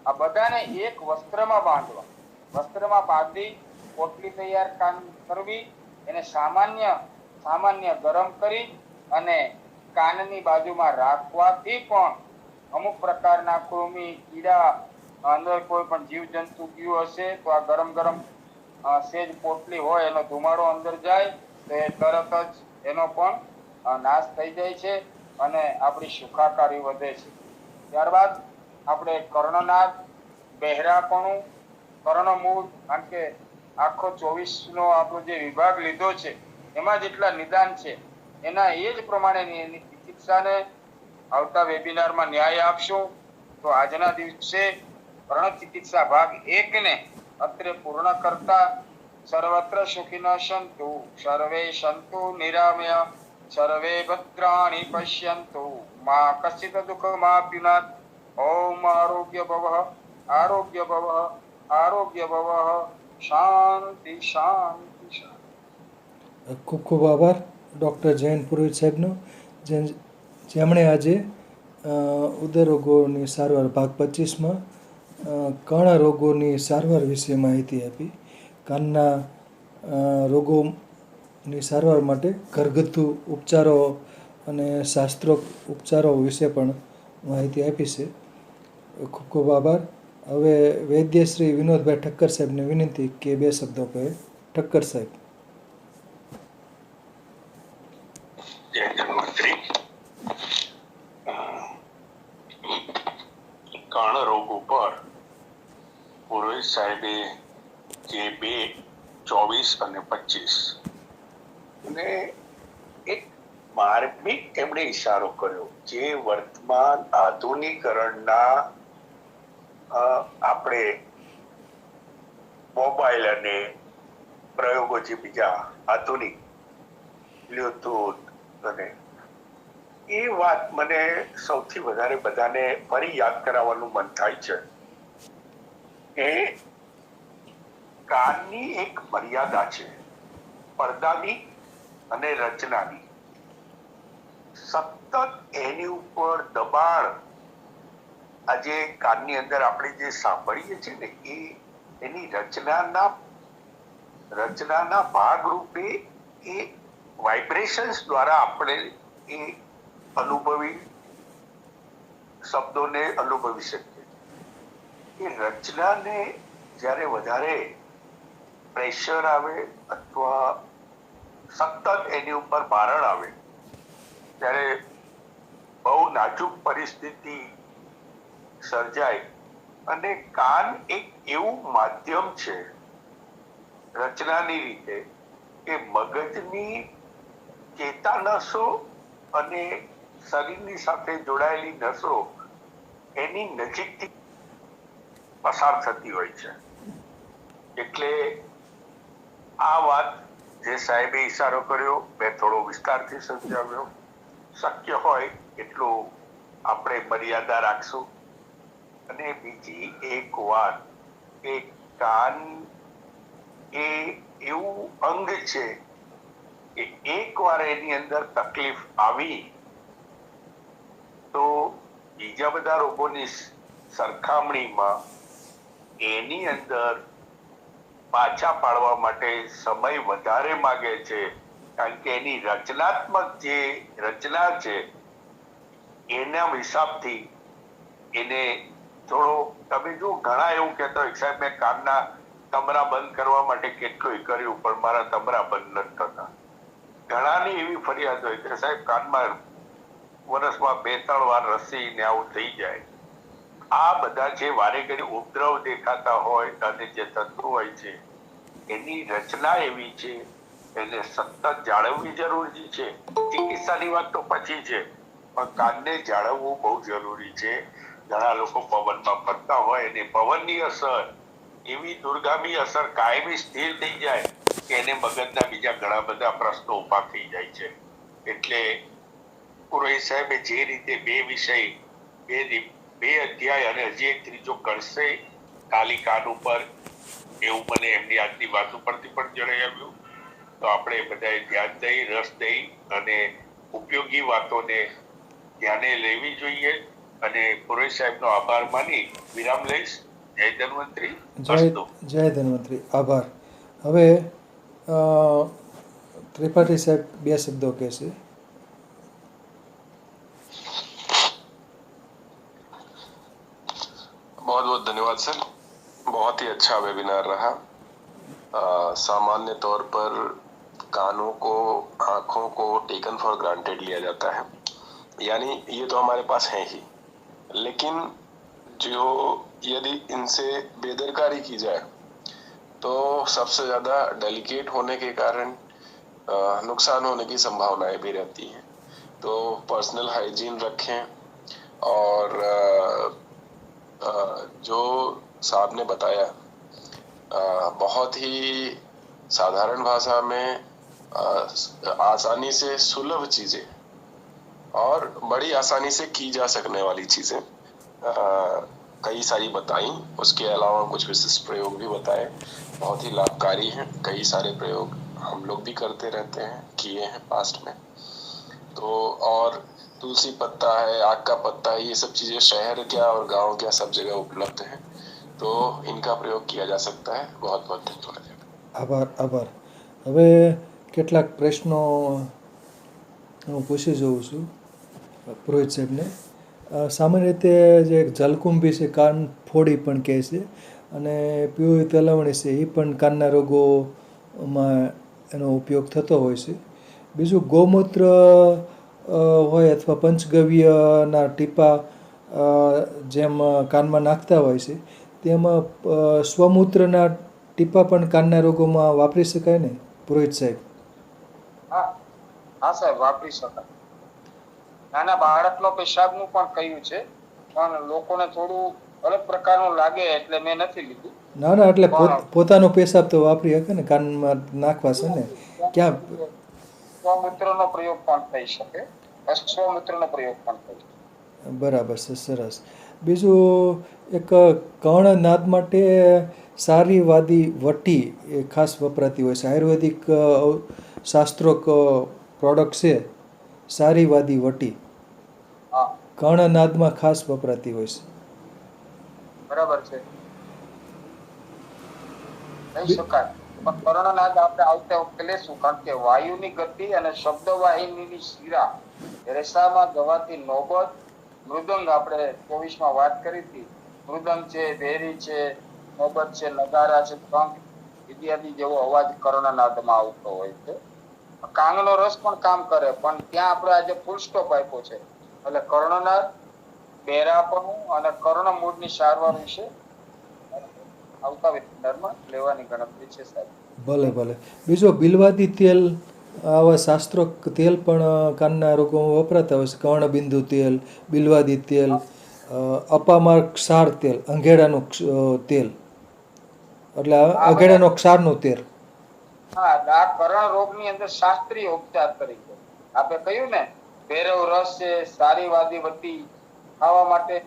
આ બધાને એક વસ્ત્રમાં બાંધવા. વસ્ત્રમાં બાંધી પોટલી તૈયાર કરવી, એને સામાન્ય ગરમ કરી અને કાનની બાજુમાં રાખવાથી પણ અમુક પ્રકારના કૃમિ, કીડા, અંદર કોઈ પણ જીવજંતુ ગયું હશે તો આ ગરમ સેજ પોટલી હોય એનો ધુમાડો અંદર જાય તો એ તરત જ એનો પણ નાશ થઈ જાય છે અને આપણી સુખાકારી વધે છે. ત્યારબાદ આપણે કર્ણનાદ, બહેરાપણું, કર્ણમૂળ, કારણ કે આખો 24 નો આપણો જે વિભાગ લીધો છે એમાં જેટલા નિદાન છે એના એ જ પ્રમાણેની એની ચિકિત્સાને આવતા વેબિનારમાં ન્યાય આપશો. તો આજના દિવસે કર્ણ ચિકિત્સા ભાગ 1 ને અત્રે પૂર્ણ કરતા સર્વત્ર સુખિનઃ સંતુ સર્વે સંતુ નિરામય સર્વે ભદ્રાણિ પશ્યન્તુ મા કશ્ચિત દુઃખમાપ્યુનાથ. ઓમ આરોગ્ય ભવઃ આરોગ્ય ભવઃ આરોગ્ય ભવઃ. શાંતિ શાંતિ શાંતિ. ખૂબ ખૂબ આભાર ડૉક્ટર જયંત પુરોહિત સાહેબનો, જેમણે આજે ઉદર રોગોની સારવાર ભાગ 25માં કર્ણ રોગોની સારવાર વિશે માહિતી આપી. કાનના રોગોની સારવાર માટે ઘરગથ્થુ ઉપચારો અને શાસ્ત્રોક્ત ઉપચારો વિશે પણ માહિતી આપી છે. ખૂબ ખૂબ આભાર. હવે વૈદ્ય શ્રી વિનોદભાઈ ઠક્કર સાહેબને વિનંતી કે 2 શબ્દો કહે. ઠક્કર સાહેબ. જય જન્મશ્રી. કર્ણ રોગ ઉપર પુરોહિત સાહેબે જે 2, 24 અને 25 ને એક માર્મિક એમણે ઈશારો કર્યો જે વર્તમાન આધુનિકરણના આપણે મોબાઈલ અને પ્રયોગો જે બીજા આધુનિક બ્લૂટૂથ અને એ વાત મને સૌથી વધારે બધાને ફરી યાદ કરાવવાનું મન થાય છે કે કાનની એક મર્યાદા છે, પડદાની અને રચનાની. સતત એની ઉપર દબાણ આજે કાનની અંદર આપણે જે સાંભળીએ છીએ ને એની રચનાના ભાગરૂપે એ વાઇબ્રેશન્સ દ્વારા આપણે એ શબ્દોને અનુભવી શકીએ. એ રચનાને જ્યારે વધારે પ્રેશર આવે અથવા સતત એની ઉપર ભારણ આવે ત્યારે બહુ નાજુક પરિસ્થિતિ સર્જાય. અને કાન એક એવું માધ્યમ છે રચનાની રીતે કે મગજની ચેતા નસો અને શરીરની સાથે જોડાયેલી નસો એની નજીકથી પસાર થતી હોય છે. એટલે આ વાત જે સાહેબે ઈશારો કર્યો મેં થોડો વિસ્તારથી સમજાવ્યો. શક્ય હોય એટલું આપણે મર્યાદા રાખશું. અને બીજી એક વાત કે કાન એ એવું અંગ છે કે એકવાર એની અંદર તકલીફ આવી તો બીજા બધા રોગોની સરખામણીમાં એની અંદર પાછા પાડવા માટે સમય વધારે માંગે છે. કારણ કે એની રચનાત્મક જે રચના છે એના હિસાબથી એને થોડો, તમે જો ઘણા એવું કહેતા હોય સાહેબ મેં કાનના તમરા બંધ કરવા માટે કેટલું કર્યું પણ મારા તમરા બંધ નથી થતા. ઘણાની એવી ફરિયાદ હોય કે સાહેબ કાનમાં વર્ષમાં 2-3 વાર રસી ને આવું થઈ જાય. આ બધા જે વારે ઘડી ઉપદ્રવ દેખાતા હોય અને જે તત્વો હોય છે એની રચના એવી છે એને સતત જાળવવી જરૂરી છે. ચિકિત્સાની વાત તો પછી છે પણ કાનને જાળવવું બહુ જરૂરી છે. ઘણા લોકો પવનમાં ફરતા હોય અને પવનની અસર એવી દુર્ગામી અસર કાયમી સ્થિર થઈ જાય કે એને મગજના બીજા ઘણા બધા પ્રશ્નો ઉભા થઈ જાય છે. એટલે પુરોહિત સાહેબે જે રીતે બે વિષય બે અધ્યાય અને હજી એક ત્રીજો કરશે કાલિકાન ઉપર, એવું મને એમની આજની વાત ઉપરથી પણ જણાવ્યું. તો આપણે બધાએ ધ્યાન દઈ, રસ દઈ અને ઉપયોગી વાતોને ધ્યાને લેવી જોઈએ. અને પુરોહિત સાહેબનો આભાર માની વિરામ લઈશ. જય ધન્વંતરી. જય ધન્વંતરી. આભાર. હવે ત્રિપાઠી સાહેબ 2 શબ્દો કહેશે. बहुत बहुत धन्यवाद सर, बहुत ही अच्छा वेबिनार रहा। सामान्य तौर पर कानों को, आंखों को टेकन फॉर ग्रांटेड लिया जाता है, यानी ये तो हमारे पास है ही, लेकिन जो यदि इनसे बेदरकारी की जाए तो सबसे ज्यादा डेलिकेट होने के कारण नुकसान होने की संभावनाएं भी रहती हैं। तो पर्सनल हाइजीन रखें और जो साहब ने बताया बहुत ही साधारण भाषा में आसानी से सुलभ चीजें और बड़ी आसानी से की जा सकने वाली चीजें कई सारी बताई। उसके अलावा कुछ विशिष्ट प्रयोग भी बताए, बहुत ही लाभकारी हैं। कई सारे प्रयोग हम लोग भी करते रहते हैं, किए हैं पास्ट में। तो और तुलसी पत्ता है, आग का पत्ता है, ये सब चीजें शहर क्या और गांव क्या सब जगह उपलब्ध है, तो इनका प्रयोग किया जा सकता है। बहुत बहुत धन्यवाद। આભાર. હવે કેટલાક પ્રશ્નો હું પૂછી જોઉં છું પુરોહિત સાહેબને. સામાન્ય રીતે જે જલકુંભી છે, કાન ફોડી પણ કહે છે, અને પીળી તલાવણી છે, એ પણ કાનના રોગોમાં એનો ઉપયોગ થતો હોય છે. બીજું ગૌમૂત્ર હોય અથવા પંચગવ્યના ટીપા જેમ કાનમાં નાખતા હોય છે, તેમાં સ્વમૂત્રના ટીપા પણ કાનના રોગોમાં વાપરી શકાય ને પુરોહિત સાહેબ? હા સાહેબ, વાપરી શકાય. નાના બાળકનો પેશાબનું પણ કહ્યું છે, પણ લોકોને થોડું અલગ પ્રકારનું લાગે એટલે મેં નથી લીધું. ના, એટલે પોતાનો પેશાબ તો વાપરી શકે ને, કાનમાં નાખવા છે ને. ક્યાં સ્વમૂત્રનો પ્રયોગ પણ થઈ શકે, અસ્વમૂત્રનો પ્રયોગ પણ થઈ શકે. બરાબર છે, સરસ. બીજું એક કર્ણનાદ માટે સારીવાદી વટી એ ખાસ વપરાતી હોય છે. આયુર્વેદિક શાસ્ત્રોક પ્રોડક્ટ છે સારીવાદી વટી, કર્ણનાદમાં ખાસ વપરાતી હોય છે. બરાબર છે, કહી શકાય. પણ કર્ણનાદ આપણે આવતા વખતે લેશું, કારણ કે વાયુની ગતિ અને શબ્દ વાહિનીની શિરા રેસામાં ગવાતી નોબત, મૃદંગ આપણે 24માં વાત કરી હતી. મૃદંગ છે, ભેરી છે, નોબત છે, નગારા છે, કંક ઇત્યાદિ જેવો અવાજ કર્ણનાદમાં આવતો હોય છે. કાંગનો રસ પણ કામ કરે, પણ ત્યાં આપણે આજે ફૂલ સ્ટોપ આપ્યો છે. એટલે કર્ણનાદ, બેરાપણું અને કર્ણમૂળની સારવાર વિશે આવતા વેબિનારમાં લેવાની ગણતરી છે સાહેબ. ભલે. બીજો બિલવાદી તેલ, આવા શાસ્ત્રોક તેલ પણ કાનના રોગોમાં વપરાતા હોય છે. કર્ણબિંદુ તેલ, બિલવાદી તેલ, અપામાર ક્ષાર તેલ, અંઘેડાનું તેલ, એટલે અંઘેડાનો ક્ષારનું તેલ. હા, આ કર્ણ રોગની અંદર શાસ્ત્રીય ઉપચાર તરીકે આપણે કહ્યું ને, ભૈરવ રસ છે, સારીવાદી વટી ખાવા માટે,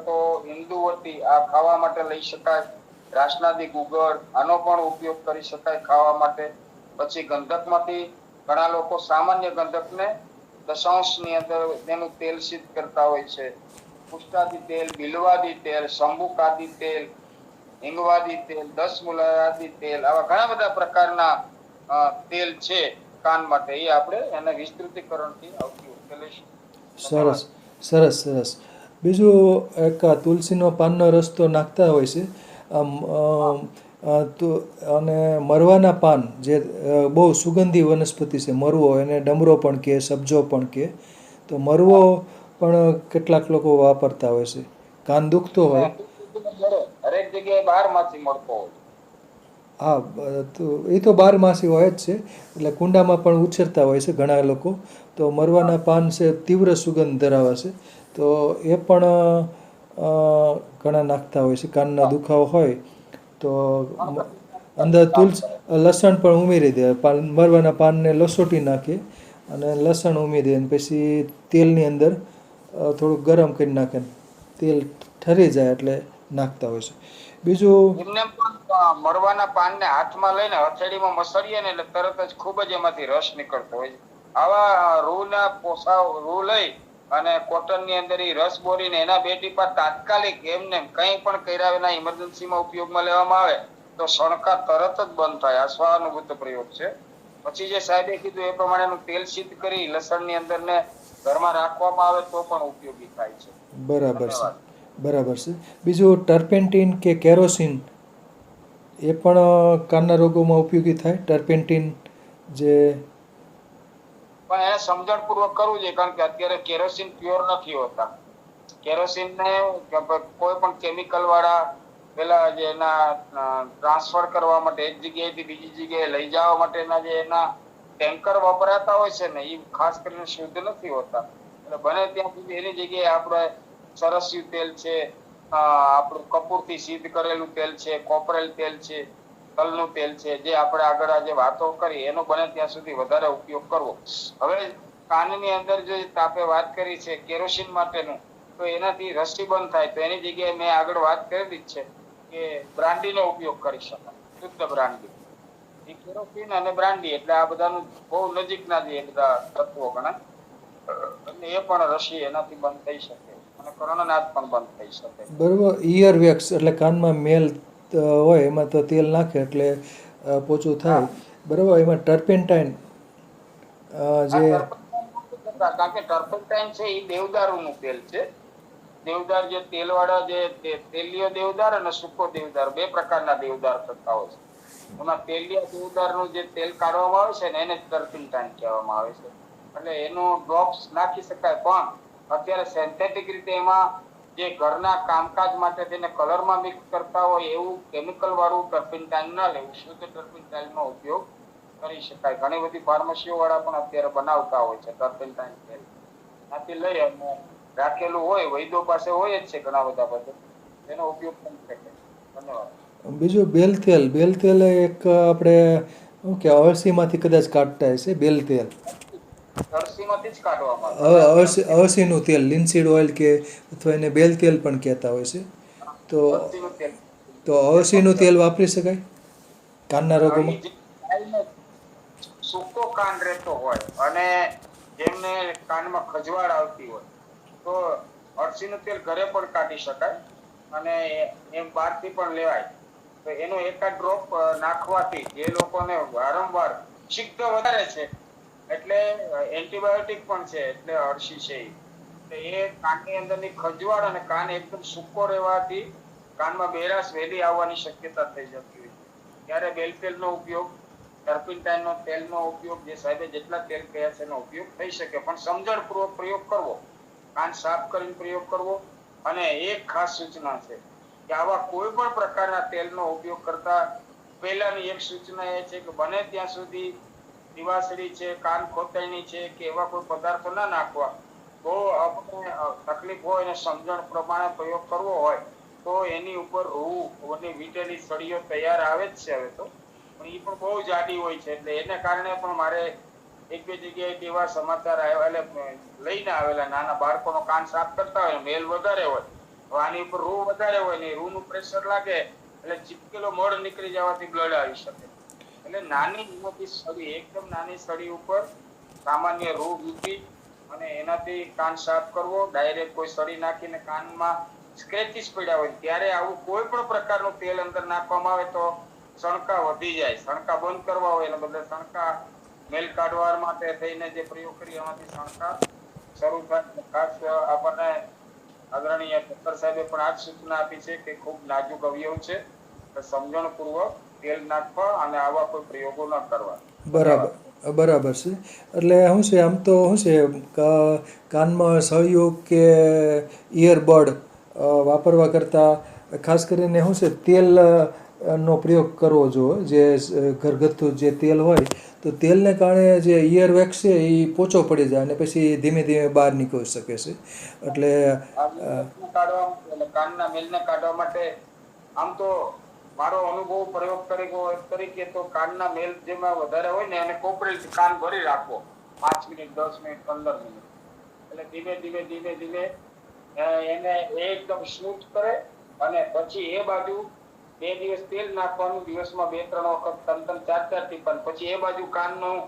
તો હિન્દુવટી આ ખાવા માટે લઈ શકાય. રાસનાદી ગુગળ, આનો પણ ઉપયોગ કરી શકાય ખાવા માટે. પછી ગંધકમાંથી ઘણા લોકો સામાન્ય ગંધકને દશાંશની અંદર તેનું તેલ સિદ્ધ કરતા હોય છે. પુષ્ટાદી તેલ, બિલવાદી તેલ, શંભુકાદી તેલ, હિંગવાદી તેલ, 10 મૂલાદી તેલ, આવા ઘણા બધા પ્રકારના તેલ છે કાન માટે. એ આપણે એને વિસ્તૃતીકરણથી આવતી વખતે લઈશું. સરસ. બીજું એક તુલસીનો પાનનો રસ તો નાખતા હોય છે, અને મરવાના પાન જે બહુ સુગંધી વનસ્પતિ છે, મરવો, એને ડમરો પણ કહે, સબ્જો પણ કહે. તો મરવો પણ કેટલાક લોકો વાપરતા હોય છે. કાન દુખતો હોય, હરેક જગ્યાએ 12 મળતો હોય. હા, તો એ તો 12 હોય જ છે. એટલે કુંડામાં પણ ઉછેરતા હોય છે ઘણા લોકો. તો મરવાના પાન છે, તીવ્ર સુગંધ ધરાવે છે, તો એ પણ ઘણા નાખતા હોય છે. કાનના દુખાવો હોય તો અંદર લસણ પણ ઉમેરી દે, મરવાના પાનને લસોટી નાખે અને લસણ ઉમેરી દે અને પછી તેલની અંદર થોડુંક ગરમ કરી નાખે, તેલ ઠરી જાય એટલે નાખતા હોય છે. બીજું એમને પણ મરવાના પાનને હાથમાં લઈને હથેળીમાં મસળીએ ને એટલે તરત જ ખૂબ જ એમાંથી રસ નીકળતો હોય છે. આવા રૂના રૂ લઈ અને કોટનની અંદર એ રસ બોરીને એના 2 ટીપા તાત્કાલિક એમને કંઈ પણ કર્યા વિના ઇમરજન્સીમાં ઉપયોગમાં લેવામાં આવે તો સણકા તરત જ બંધ થાય. આ સ્વાનુભૂત પ્રયોગ છે. પછી જે સાહેબે કીધું એ પ્રમાણેનું તેલ સિદ્ધ કરી લસણની અંદર ને ઘરમાં રાખવામાં આવે તો પણ ઉપયોગી થાય છે. બરાબર છે, બરાબર છે. બીજું ટર્પેન્ટીન કે કેરોસીન એ પણ કાનના રોગોમાં ઉપયોગી થાય. ટર્પેન્ટીન જે પણ એને સમજણપૂર્વક કરવું જોઈએ, કારણ કે અત્યારે કેરોસીન પ્યોર નથી હોતા. કેરોસીનને કોઈ પણ કેમિકલ વાળા પેલા જે એના ટ્રાન્સફર કરવા માટે એક જગ્યાએથી બીજી જગ્યાએ લઈ જવા માટેના જે એના ટેન્કર વપરાતા હોય છે ને એ ખાસ કરીને શુદ્ધ નથી હોતા. એટલે બને ત્યાં સુધી એની જગ્યાએ આપણે સરસ્યું તેલ છે, આપણું કપૂરથી સિદ્ધ કરેલું તેલ છે, કોપરેલ તેલ છે, તલનું તેલ છે, જે આપણે આગળ આજે વાતો કરી એનો બને ત્યાં સુધી વધારે ઉપયોગ કરવો. હવે કાનની અંદર જે આપણે વાત કરી છે કેરોસીન માટેનું, તો એનાથી રસી બંધ થાય તો એની જગ્યાએ મેં આગળ વાત કરેલી જ છે કે બ્રાન્ડીનો ઉપયોગ કરી શકાય, શુદ્ધ બ્રાન્ડી. એ કેરોસીન અને બ્રાન્ડી એટલે આ બધાનું બહુ નજીકના જે બધા તત્વો ગણાય, અને એ પણ રસી એનાથી બંધ થઈ શકે અને કર્ણનાદ પણ બંધ થઈ શકે. બરાબર. ઇયર વેક્સ એટલે કાનમાં મેલ હોય એમાં તો તેલ નાખે એટલે પોચું થાય. બરાબર. એમાં ટર્પેન્ટાઇન જે કારણ કે ટર્પેન્ટાઇન છે એ દેવદારુનું તેલ છે. દેવદાર જે તેલવાળા જે તેલીય દેવદાર અને સૂકો દેવદાર 2 પ્રકારના દેવદાર થતા હોય છે. એમાં તેલીય દેવદારનું જે તેલ કાઢવામાં આવે છે ને એને ટર્પેન્ટાઇન કહેવામાં આવે છે. એટલે એનું ડ્રોપ્સ નાખી શકાય, પણ અત્યારે સિન્થેટિક રીતે એમાં જે ઘરના કામકાજ માટે તેને કલરમાં મિક્સ કરતા હોય એવું કેમિકલ વાળું ટર્પેન્ટાઇન ના લેવું, શુદ્ધ ટર્પેન્ટાઇનનો ઉપયોગ કરી શકાય. ઘણી બધી ફાર્મસીઓ વાળા પણ અત્યારે બનાવતા હોય છે ટર્પેન્ટાઇન તેલ. ત્યાંથી લઈ અને રાખેલું હોય, વૈદ્યો પાસે હોય જ છે ઘણા બધા બધું, એનો ઉપયોગ કરી શકે. ધન્યવાદ. બીજું બેલ તેલ. બેલ તેલ એક આપણે શું કે અળસીમાંથી કદાચ કાઢતા હશે બેલ તેલ. અળસીમાંથી જ કાઢવામાં આવે. અળસીનું તેલ, લિનસીડ ઓઇલ કે અથવા એને બેલ તેલ પણ કહેતા હોય છે. તો અળસીનું તેલ અળસીનું તેલ વાપરી શકાય કાનના રોગોમાં? સૂકો કાન રહેતો હોય અને જેમને કાનમાં ખજવાળ આવતી હોય તો અળસીનું તેલ ઘરે પણ કાઢી શકાય અને એમ બહારથી પણ લેવાય. તો એનો એકાદ ડ્રોપ નાખવાથી જે લોકોને વારંવાર શીખ વધારે છે એટલે એન્ટીબાયોટિક પણ છે, એટલે અળસી છે એ કાનની અંદરની ખજવાળ અને કાન એકદમ સૂકો રહેવાથી કાનમાં બેરાશ વહેલી આવવાની શક્યતા થઈ જતી હોય. ત્યારે બેલ તેલનો ઉપયોગ, ટર્પેન્ટાઇનનો તેલનો ઉપયોગ, જે સાહેબે જેટલા તેલ કહ્યા છે એનો ઉપયોગ થઈ શકે, પણ સમજણપૂર્વક પ્રયોગ કરવો, કાન સાફ કરીને પ્રયોગ કરવો. અને એક ખાસ સૂચના છે કે આવા કોઈ પણ પ્રકારના તેલનો ઉપયોગ કરતા પહેલાની એક સૂચના એ છે કે બને ત્યાં સુધી દિવાસળી છે, કાન ખોતાઈની છે કે એવા કોઈ પદાર્થો ના નાખવા. તો આપણે તકલીફ હોય અને સમજણ પ્રમાણે પ્રયોગ કરવો હોય તો એની ઉપર રૂની વીટેલી સળીઓ તૈયાર આવે જ છે હવે તો, પણ એ પણ બહુ જાડી હોય છે. એટલે એને કારણે પણ મારે 1-2 જગ્યાએ એવા સમાચાર આવ્યા, લઈને આવેલા નાના બાળકોનો કાન સાફ કરતા હોય, મેલ વધારે હોય, આની ઉપર રૂ વધારે હોય ને રૂનું પ્રેશર લાગે એટલે ચીપકેલો મળ નીકળી જવાથી બ્લડ આવી શકે. એટલે નાની મોટી સળી, એકદમ નાની સળી ઉપર સામાન્ય રૂ મૂકી અને એનાથી કાન સાફ કરવો. ડાયરેક્ટ કોઈ સળી નાખીને કાનમાં સ્ક્રેચીસ પડ્યા હોય ત્યારે આવું કોઈ પણ પ્રકારનું તેલ અંદર નાખવામાં આવે તો સણકા વધી જાય. સણકા બંધ કરવા હોય એટલે બદલે સણકા મેલ કાઢવા માટે થઈને જે પ્રયોગ કરી એમાંથી સણકા શરૂ થાય. ખાસ આપણને આદરણીય ડોક્ટર સાહેબે પણ આ જ સૂચના આપી છે કે ખૂબ નાજુક અવયવ છે, સમજણપૂર્વક તેલ નાખવા અને આવા કોઈ પ્રયોગો ન કરવા. બરાબર છે. એટલે શું છે, આમ તો શું છે, કાનમાં સળિયું કે ઇયરબડ વાપરવા કરતાં ખાસ કરીને શું છે તેલ નો પ્રયોગ કરવો જોઈએ. જે ઘરગથ્થુ જે તેલ હોય તો તેલને કારણે જે ઇયર વેક્સ છે એ પોચો પડી જાય અને પછી ધીમે ધીમે બહાર નીકળી શકે છે. એટલે કાનના મેલને કાઢવા માટે આમ તો મારો અનુભવ પ્રયોગ તરીકે તો કાનના મેલ જેમાં વધારે હોય ને એને કોપરેલ કાન ભરી રાખવો 5 મિનિટ 10 મિનિટ 15 મિનિટ, એટલે ધીમે ધીમે ધીમે ધીમે એને એકદમ સ્મૂથ કરે અને પછી એ બાજુ 2 દિવસ તેલ નાખવાનું, દિવસમાં 2-3 વખત 3-3 4-4 ટીપા, પછી એ બાજુ કાનનું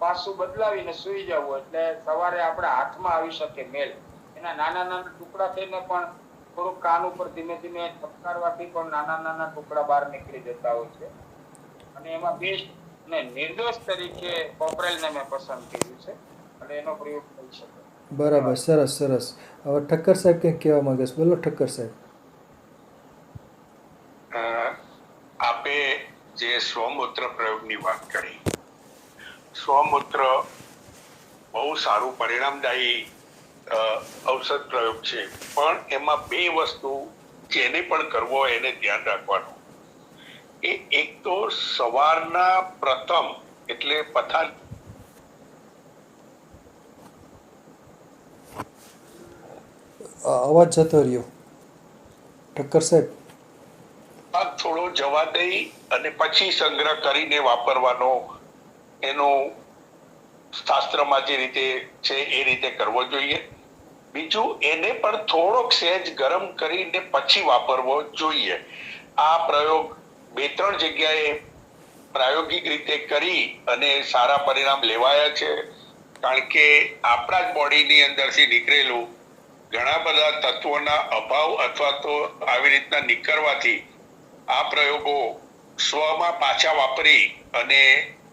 પાસું બદલાવીને સૂઈ જવું, એટલે સવારે આપણા હાથમાં આવી શકે મેલ. એના નાના નાના ટુકડા થઈને પણ થોડુંક કાન ઉપર ધીમે ધીમે ધબકારવાથી પણ નાના નાના ટુકડા બહાર નીકળી જતા હોય છે. અને એમાં બેસ્ટ ને નિર્દોષ તરીકે કોપરેલને મેં પસંદ કર્યું છે અને એનો પ્રયોગ થઈ શકે. બરાબર, સરસ સરસ. હવે ઠક્કર સાહેબ કંઈક કહેવા માંગે છે, બોલો ઠક્કર સાહેબ. આપે જે સ્વમૂત્ર પ્રયોગની વાત કરી, સ્વમૂત્ર બહુ સારું પરિણામદાયી ઔષધ પ્રયોગ છે, પણ એમાં 2 વસ્તુ જેને પણ કરવો હોય એને ધ્યાન રાખવાનું. એક તો સવારના પ્રથમ એટલે પથારી અવાજ જતો રહ્યો ઠક્કર સાહેબ. થોડો જવા દઈ અને પછી સંગ્રહ કરીને વાપરવાનો, એનો શાસ્ત્રમાં જે રીતે છે એ રીતે કરવો જોઈએ. બીજું, એને પણ થોડોક સહેજ ગરમ કરીને પછી વાપરવો જોઈએ. આ પ્રયોગ 2-3 જગ્યાએ પ્રાયોગિક રીતે કરી અને સારા પરિણામ લેવાયા છે, કારણ કે આપણા જ બોડીની અંદરથી નીકળેલું ઘણા બધા તત્વોના અભાવ અથવા તો આવી રીતના નીકળવાથી આ પ્રયોગો સ્વમાં પાછા વાપરી અને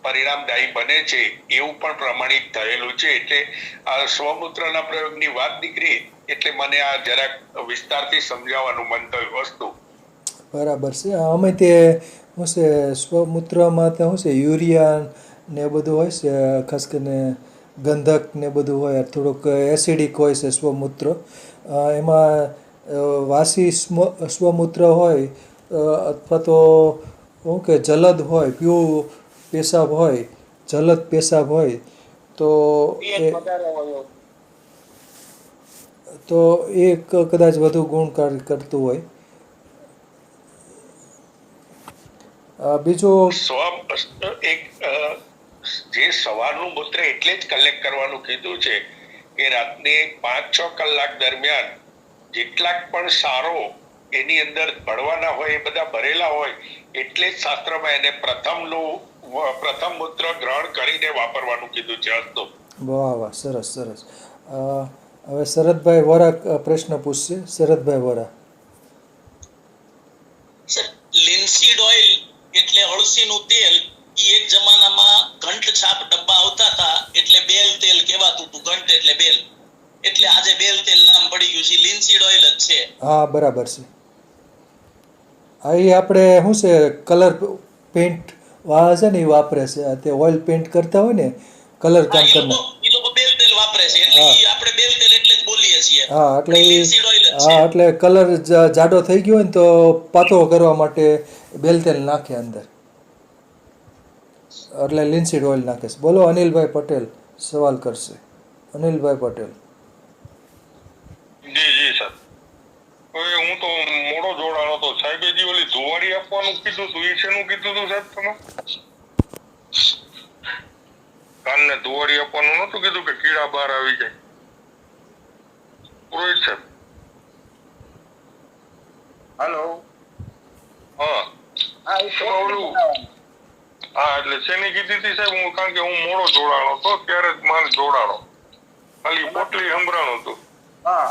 પરિણામદાયી બને છે એવું પણ પ્રમાણિત થયેલું છે. એટલે આ સ્વમૂત્રના પ્રયોગની વાત નીકળી એટલે મને આ જરાક વિસ્તારથી સમજાવવાનું મન થયું વસ્તુ. બરાબર છે. અમે તે શું છે સ્વમૂત્રમાં તો શું છે યુરિયા ને એ બધું હોય છે, ખાસ કરીને ગંધક ને બધું હોય, થોડુંક એસિડિક હોય છે સ્વમૂત્ર. એમાં વાસી સ્વમૂત્ર હોય અથવા તો શું કે જલદ હોય, પીળું પેશાબ હોય, જલદ પેશાબ હોય તો એ કદાચ વધુ ગુણકારી કરતું હોય. બીજું એક જે સવારનું મૂત્ર એટલે જ કલેક્ટ કરવાનું કીધું છે કે રાતને 5-6 કલાક દરમિયાન જેટલાક પણ સારો એની અંદર ભરવાના હોય એ બધા ભરેલા હોય, એટલે જ શાસ્ત્રમાં એને પ્રથમ મૂત્ર ગ્રહણ કરીને વાપરવાનું કીધું છે. હસ્તો વાહ વાહ, સરસ સરસ. હવે શરદભાઈ વોરા પ્રશ્ન પૂછશે. શરદભાઈ વોરા. લિન્સીડ ઓઇલ એટલે અળસીનું તેલ, ઈ એક જમાનામાં ઘંટ છાપ ડબ્બા આવતા હતા એટલે બેલ તેલ કહેવાતું હતું. ઘંટ એટલે બેલ, એટલે આજે બેલ તેલ નામ પડી ગયું છે. લિન્સીડ ઓઇલ જ છે. હા, બરાબર છે. એ આપણે શું છે કલર પેઇન્ટ વાળા છે ને એ વાપરે છે. તે ઓઇલ પેઇન્ટ કરતા હોય ને કલર કામ કરનાર, ઈ લોકો બેલ તેલ વાપરે છે, એટલે આપણે બેલ તેલ એટલે જ બોલીએ છીએ. હા, એટલે લિન્સીડ ઓઇલ જ છે. હા, એટલે કલર જાડો થઈ ગયો હોય ને તો પાતળો કરવા માટે બેલ તેલ નાખે અંદર, એટલે લિન્સીડ ઓઇલ નાખે છે. બોલો અનિલભાઈ પટેલ સવાલ કરશે. અનિલભાઈ પટેલ. જી જી સર. હવે હું તો મોડો જોડાણો તો સાહેબે જે ઓલી ધુવાડી આપવાનું કીધું હતું, એ શેનું કીધું હતું સાહેબ તમે? કાનને ધુવાડી આપવાનું નતું કીધું કે કીડા બહાર આવી જાય? પુરોહિત સાહેબ. હેલો. હા હા, એ ઓલું હા, એટલે શેની કીધી હતી સાહેબ? હું કારણ કે હું મોડો જોડાણો તો ત્યારે જ મારે જોડાણો, ખાલી પોટલી સંભળાણું હતું. હા,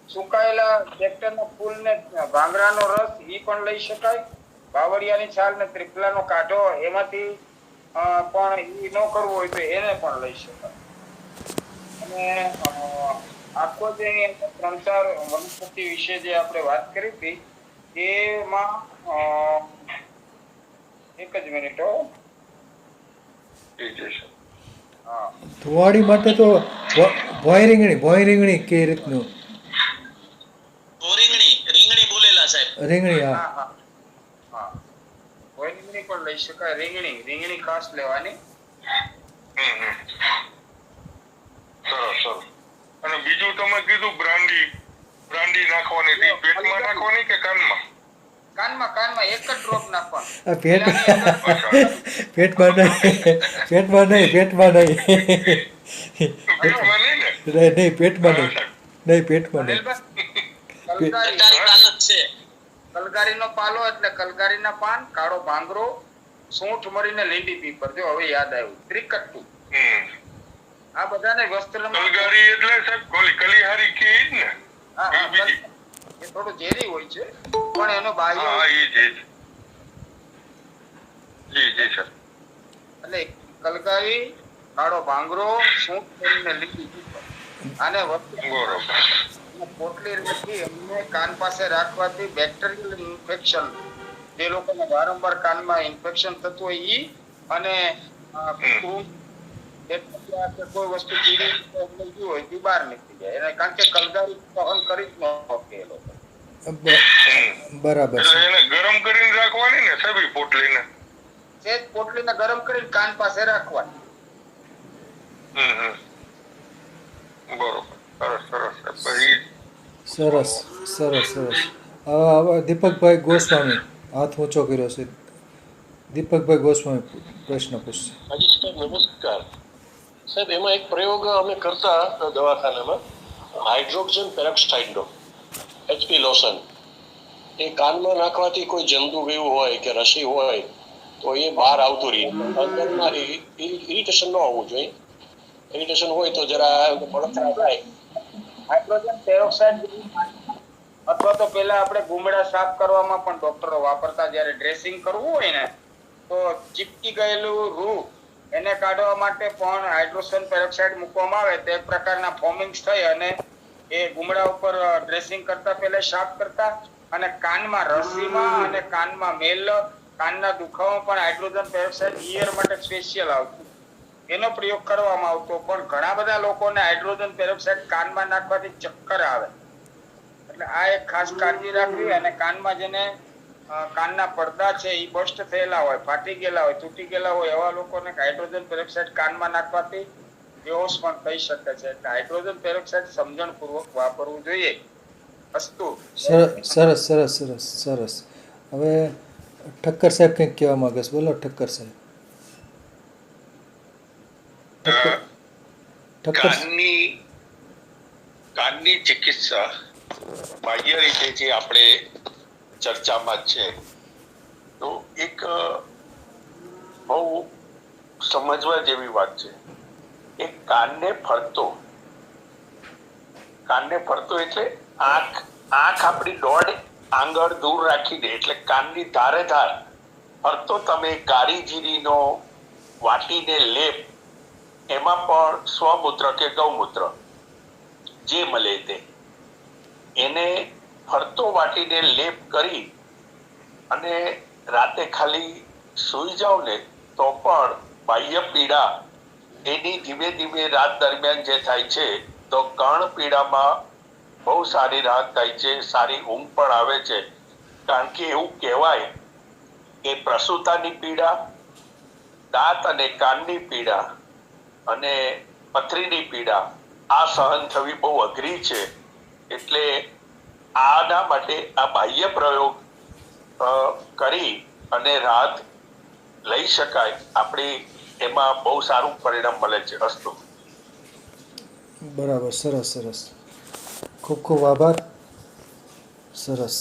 સુકાયેલા ટ્રેક્ટરના ફૂલને ભાંગરાનો રસ ઈ પણ લઈ શકાય. બાવળિયાની છાલ ને ત્રિફલાનો કાઢો એમાંથી પણ ઈ ન કરવું હોય તો એને પણ લઈ શકાય. અને આખો જે 3-4 વનસ્પતિ વિશે જે આપણે વાત કરી હતી એમાં એક જ મિનિટ હો. હા, ધુવાડી માટે તો ભોંય રીંગણી કે રીતનું રીંગણી બોલેલા સાહેબ. રીંગણી, હા. હા, હા, હા. રીંગણી પણ લઈ શકાય. રીંગણી ખાસ લેવાની. સરસ સરસ. અને બીજું તમે કીધું બ્રાંડી નાખવાની, પેટમાં નાખવાની કે કાનમાં? કાનમાં એક જ ડ્રોપ નાખવાનો. આ પેટ પેટમાં નહીં ને પેટમાં નહીં પેટમાં નહીં. કલગારી ગટારી કાલ જ છે. કલગારીનો પાલો એટલે કલગારીના પાન, કાળો ભાંગરો, સૂંઠ મરીને લીંડી પીપર. જો હવે યાદ આવ્યું. ત્રિકટ્ટુ. આ બધાને વસ્ત્રમાં કલગારી એટલે સાહેબ કલિહારી કે ઈ જ ને? હા, એ બીજી. એ થોડું ઝેરી હોય છે પણ એનો બાહ્ય હા ઈ જી સર. એટલે કલગારી, કાળો ભાંગરો, સૂંઠ મરીને લીંડી પીપર. આને બરોબર. પોટલી રાખી એમને કાન પાસે રાખવાથી બેક્ટેરિયલ ઇન્ફેક્શન, જે લોકોને વારંવાર કાનમાં ઇન્ફેક્શન થતું હોય ઈ, અને કોઈ વસ્તુ ચીડી હોય તે બહાર નીકળી જાય. એને કારણ કે કલગારી સહન કરી જ ન શકે એ લોકો. બરાબર એટલે છે. એને ગરમ કરીને રાખવાની ને સાહેબ ઈ પોટલીને? સેજ પોટલીને ગરમ કરીને કાન પાસે રાખવાની. બરોબર. સરસ. સરસ. હવે દીપકભાઈ ગોસ્વામી હાથ ઊંચો કર્યો છે. દીપકભાઈ ગોસ્વામી પ્રશ્ન પૂછશે. હાજી સાહેબ, નમસ્કાર સાહેબ. એમાં એક પ્રયોગ અમે કરતા દવાખાનામાં, હાઇડ્રોજન પેરોક્સાઇડનો HP લોશન, એ કાનમાં નાખવાથી કોઈ જંતુ ગયું હોય કે રસી હોય તો એ બહાર આવતું રહે. અંદરમાં ઇરિટેશન ન હોવું જોઈએ. ઇરિટેશન હોય તો જરા બળતરા થાય. હાઇડ્રોજન પેરોક્સાઇડ અથવા તો પેલા આપણે ગુમડા સાફ કરવામાં પણ ડોક્ટરો વાપરતા. જ્યારે ડ્રેસિંગ કરવું હોય ને તો ચીપકી ગયેલું રૂ એને કાઢવા માટે પણ હાઇડ્રોજન પેરોક્સાઇડ મૂકવામાં આવે. તે એક પ્રકારના ફોમિંગ્સ થઈ અને એ ગુમડા ઉપર ડ્રેસિંગ કરતા પહેલા સાફ કરતા. અને કાનમાં રસીમાં અને કાનમાં મેલ, કાનના દુખાવામાં પણ હાઇડ્રોજન પેરોક્સાઇડ ઈયર માટે સ્પેશિયલ આવતું, એનો પ્રયોગ કરવામાં આવતો. પણ ઘણા બધા લોકોને હાઇડ્રોજન પેરોક્સાઇડ કાનમાં નાખવાથી ચક્કર આવે. એટલે આ એક ખાસ કાળજી રાખવી. અને કાનમાં જેને કાનના પડદા છે એ બસ્ટ થયેલા હોય, ફાટી ગયેલા હોય, તૂટી ગયેલા હોય, એવા લોકોને હાઇડ્રોજન પેરોક્સાઇડ કાનમાં નાખવાથી બેહોશ પણ થઈ શકે છે. એટલે હાઇડ્રોજન પેરોક્સાઇડ સમજણપૂર્વક વાપરવું જોઈએ. અસ્તુ. સરસ. હવે ઠક્કર સાહેબ કંઈક કહેવા માંગે છે. બોલો ઠક્કર સાહેબ. કાનની ચિકિત્સા બાહ્ય રીતે જે આપણે ચર્ચામાં છે, તો એક બહુ સમજવા જેવી વાત છે. એક કાનને ફરતો એટલે આંખ આપણી દોઢ આંગળ દૂર રાખીને, એટલે કાનની ધારે ધાર ફરતો તમે કાળી જીરીનો વાટીને લેપ, એમાં પણ સ્વમૂત્ર કે ગૌમૂત્ર જે મળે તે, એને ફરતો વાટીને લેપ કરી અને રાતે ખાલી સૂઈ જાવ ને તો પણ બાહ્ય પીડા એની ધીમે ધીમે રાત દરમિયાન જે થાય છે, તો કર્ણ પીડામાં બહુ સારી રાહત થાય છે, સારી ઊંઘ પણ આવે છે. કારણ કે એવું કહેવાય કે પ્રસૂતાની પીડા, દાંત અને કાનની પીડા અને પથરીની પીડા આ સહન થવી બહુ અઘરી છે. એટલે આના માટે આ બાહ્ય પ્રયોગ કરી અને રાહત લઈ શકાય. આપણી એમાં બહુ સારું પરિણામ મળે છે. અસ્તુ. બરાબર. સરસ. ખૂબ આભાર. સરસ.